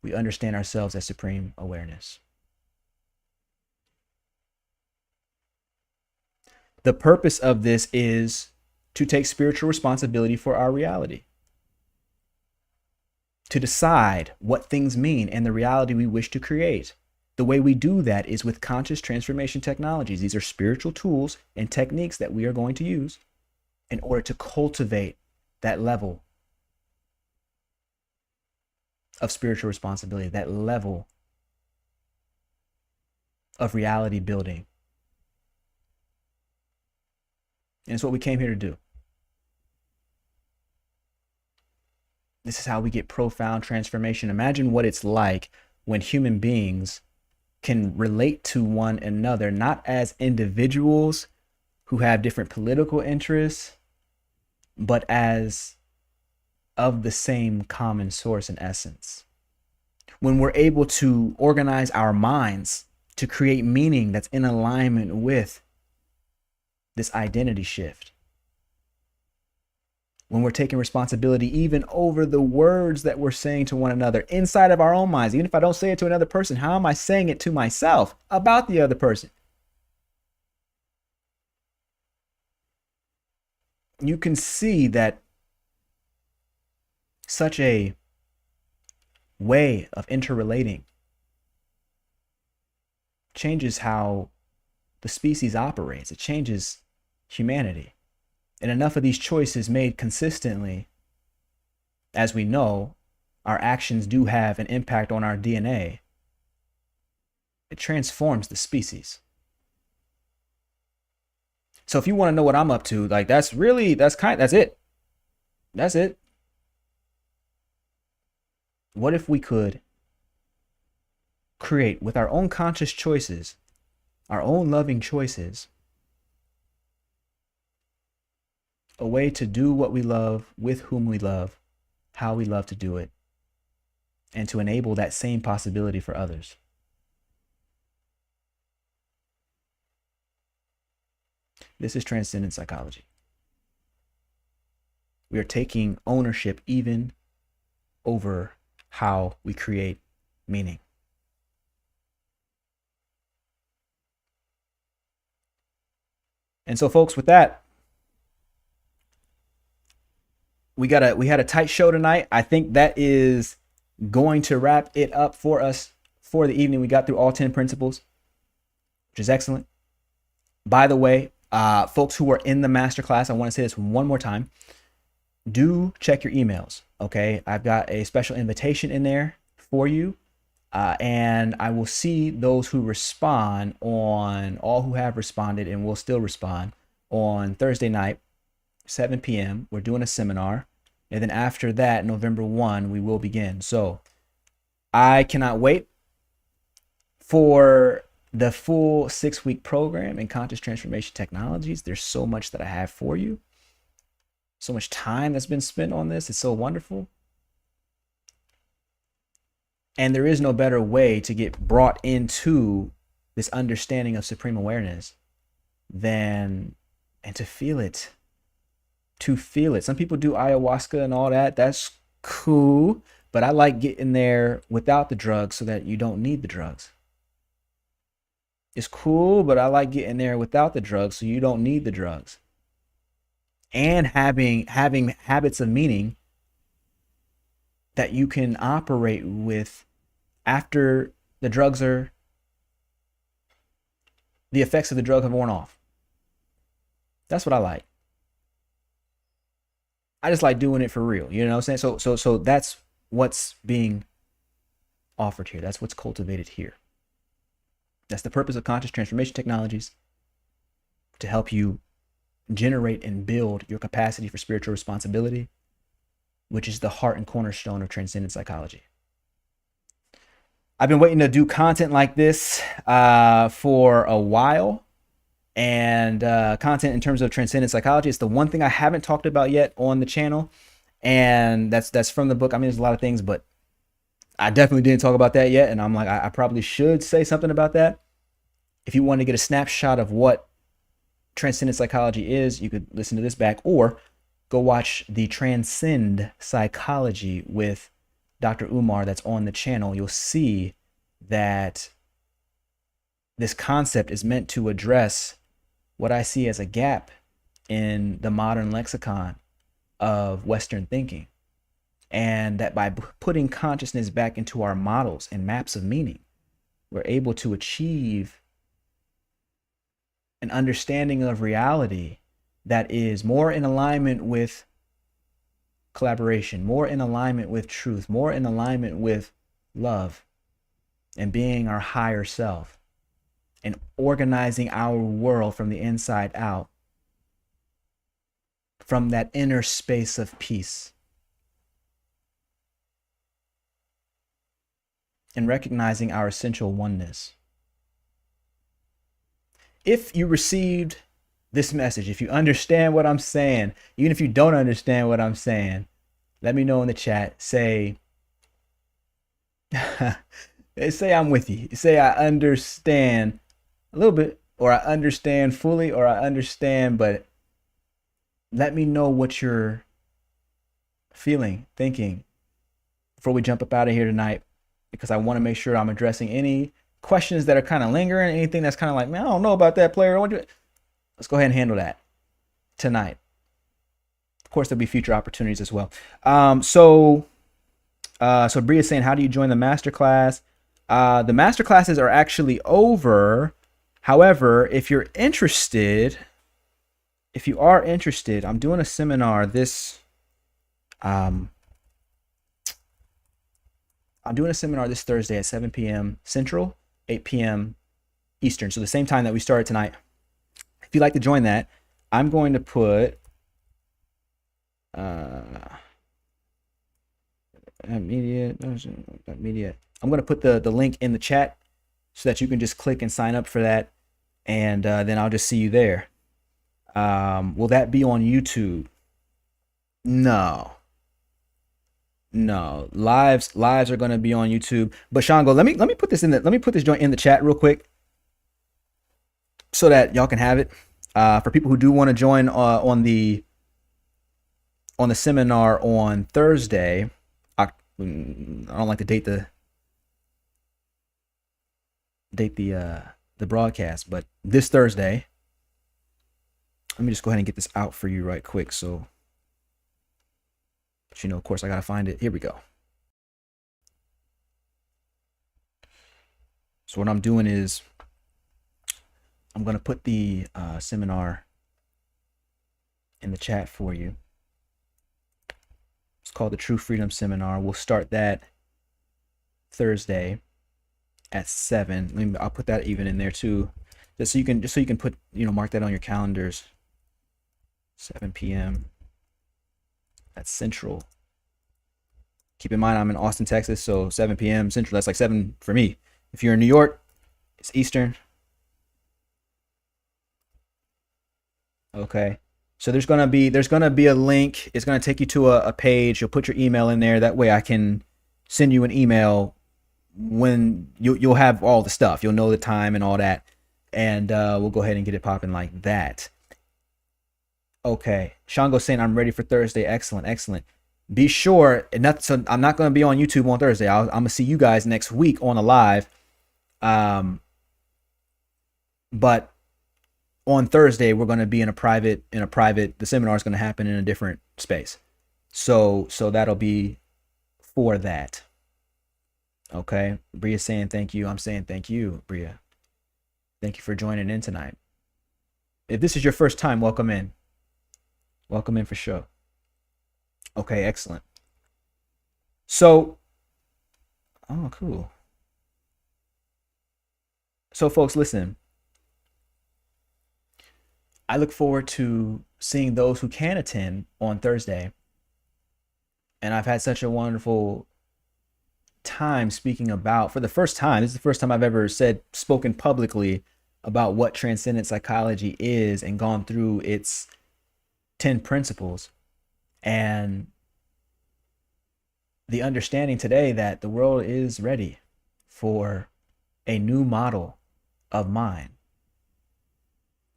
We understand ourselves as supreme awareness. The purpose of this is to take spiritual responsibility for our reality, to decide what things mean and the reality we wish to create. The way we do that is with conscious transformation technologies. These are spiritual tools and techniques that we are going to use in order to cultivate that level of spiritual responsibility, that level of reality building. And it's what we came here to do. This is how we get profound transformation. Imagine what it's like when human beings can relate to one another, not as individuals who have different political interests, but as of the same common source and essence. When we're able to organize our minds to create meaning that's in alignment with this identity shift. When we're taking responsibility even over the words that we're saying to one another inside of our own minds. Even if I don't say it to another person, how am I saying it to myself about the other person? You can see that such a way of interrelating changes how the species operates. It changes humanity. And enough of these choices made consistently, as we know, our actions do have an impact on our DNA. It transforms the species. So if you want to know what I'm up to, like that's it. That's it. What if we could create with our own conscious choices, our own loving choices, a way to do what we love, with whom we love, how we love to do it, and to enable that same possibility for others. This is transcendent psychology. We are taking ownership even over how we create meaning. And so, folks, with that, we had a tight show tonight. I think that is going to wrap it up for us for the evening. We got through all 10 principles, which is excellent. By the way, folks who are in the masterclass, I want to say this one more time. Do check your emails. Okay, I've got a special invitation in there for you. And I will see those who respond on all who have responded and will still respond on Thursday night, 7 p.m. We're doing a seminar. And then after that, November 1, we will begin. So I cannot wait for the full 6-week program in conscious transformation technologies. There's so much that I have for you. So much time that's been spent on this. It's so wonderful. And there is no better way to get brought into this understanding of supreme awareness than and to feel it. To feel it. Some people do ayahuasca and all that. That's cool. But I like getting there without the drugs so that you don't need the drugs. It's cool, but I like getting there without the drugs so you don't need the drugs. And having habits of meaning that you can operate with after the effects of the drug have worn off. That's what I like. I just like doing it for real. You know what I'm saying? So that's what's being offered here. That's what's cultivated here. That's the purpose of conscious transformation technologies, to help you generate and build your capacity for spiritual responsibility, which is the heart and cornerstone of transcendent psychology. I've been waiting to do content like this for a while. And content in terms of transcendent psychology, it's the one thing I haven't talked about yet on the channel. And that's from the book. I mean, there's a lot of things, but I definitely didn't talk about that yet. And I'm like, I probably should say something about that. If you want to get a snapshot of what transcendent psychology is, you could listen to this back, or go watch the Transcend Psychology with Dr. Umar that's on the channel. You'll see that this concept is meant to address what I see as a gap in the modern lexicon of Western thinking. And that by putting consciousness back into our models and maps of meaning, we're able to achieve an understanding of reality that is more in alignment with collaboration, more in alignment with truth, more in alignment with love and being our higher self, and organizing our world from the inside out, from that inner space of peace, and recognizing our essential oneness. If you received this message, if you understand what I'm saying, even if you don't understand what I'm saying, let me know in the chat. Say I'm with you. Say I understand a little bit, or I understand fully, or I understand, but let me know what you're feeling, thinking, before we jump up out of here tonight, because I want to make sure I'm addressing any questions that are kind of lingering, anything that's kind of like, man, I don't know about that player. Let's go ahead and handle that tonight. Of course, there'll be future opportunities as well. So Bria's saying, how do you join the masterclass? The masterclasses are actually over. However, if you are interested, I'm doing a seminar this Thursday at 7 p.m. Central, 8 p.m. Eastern. So the same time that we started tonight. If you'd like to join that, I'm going to put media. I'm going to put the link in the chat so that you can just click and sign up for that, and then I'll just see you there. Will that be on YouTube? No. Lives are going to be on YouTube. But Shawn, let me put this joint in the chat real quick so that y'all can have it. For people who do want to join on the seminar on Thursday. I don't like to date the broadcast, but this Thursday. Let me just go ahead and get this out for you right quick. So, but of course, I gotta find it. Here we go. So what I'm doing is I'm going to put the seminar in the chat for you. It's called the True Freedom Seminar. We'll start that Thursday at 7. I'll put that even in there too, just so you can put, mark that on your calendars. 7 p.m. That's Central. Keep in mind I'm in Austin, Texas, so 7 p.m. Central. That's like 7 for me. If you're in New York, it's Eastern. Okay. So there's gonna be a link. It's gonna take you to a page. You'll put your email in there. That way I can send you an email when you'll have all the stuff. You'll know the time and all that. And we'll go ahead and get it popping like that. Okay. Shawn goes saying I'm ready for Thursday. Excellent, excellent. Be sure, so I'm not gonna be on YouTube on Thursday. I'm gonna see you guys next week on a live. But on Thursday we're going to be in a private the seminar is going to happen in a different space, so that'll be for that. Okay. Bria's saying thank you. I'm saying thank you, Bria. Thank you for joining in tonight. If this is your first time, welcome in for sure. Okay, excellent. So cool. So folks, listen, I look forward to seeing those who can attend on Thursday. And I've had such a wonderful time speaking about, for the first time, this is the first time I've ever spoken publicly about what transcendent psychology is and gone through its 10 principles. And the understanding today that the world is ready for a new model of mind.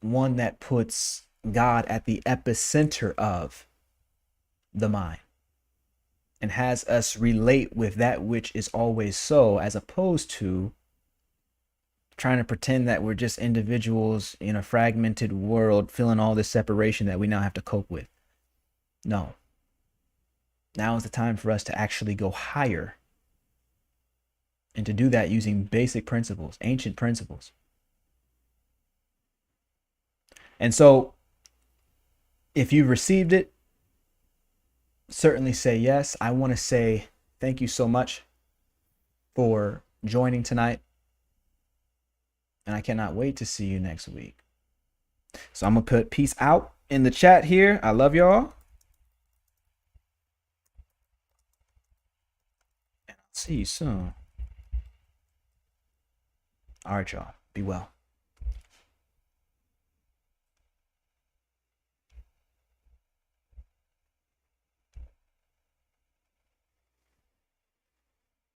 One that puts God at the epicenter of the mind and has us relate with that which is always so, as opposed to trying to pretend that we're just individuals in a fragmented world feeling all this separation that we now have to cope with. No. Now is the time for us to actually go higher, and to do that using basic principles, ancient principles. And so if you've received it, certainly say yes. I want to say thank you so much for joining tonight. And I cannot wait to see you next week. So I'm going to put peace out in the chat here. I love y'all. And I'll see you soon. All right, y'all. Be well.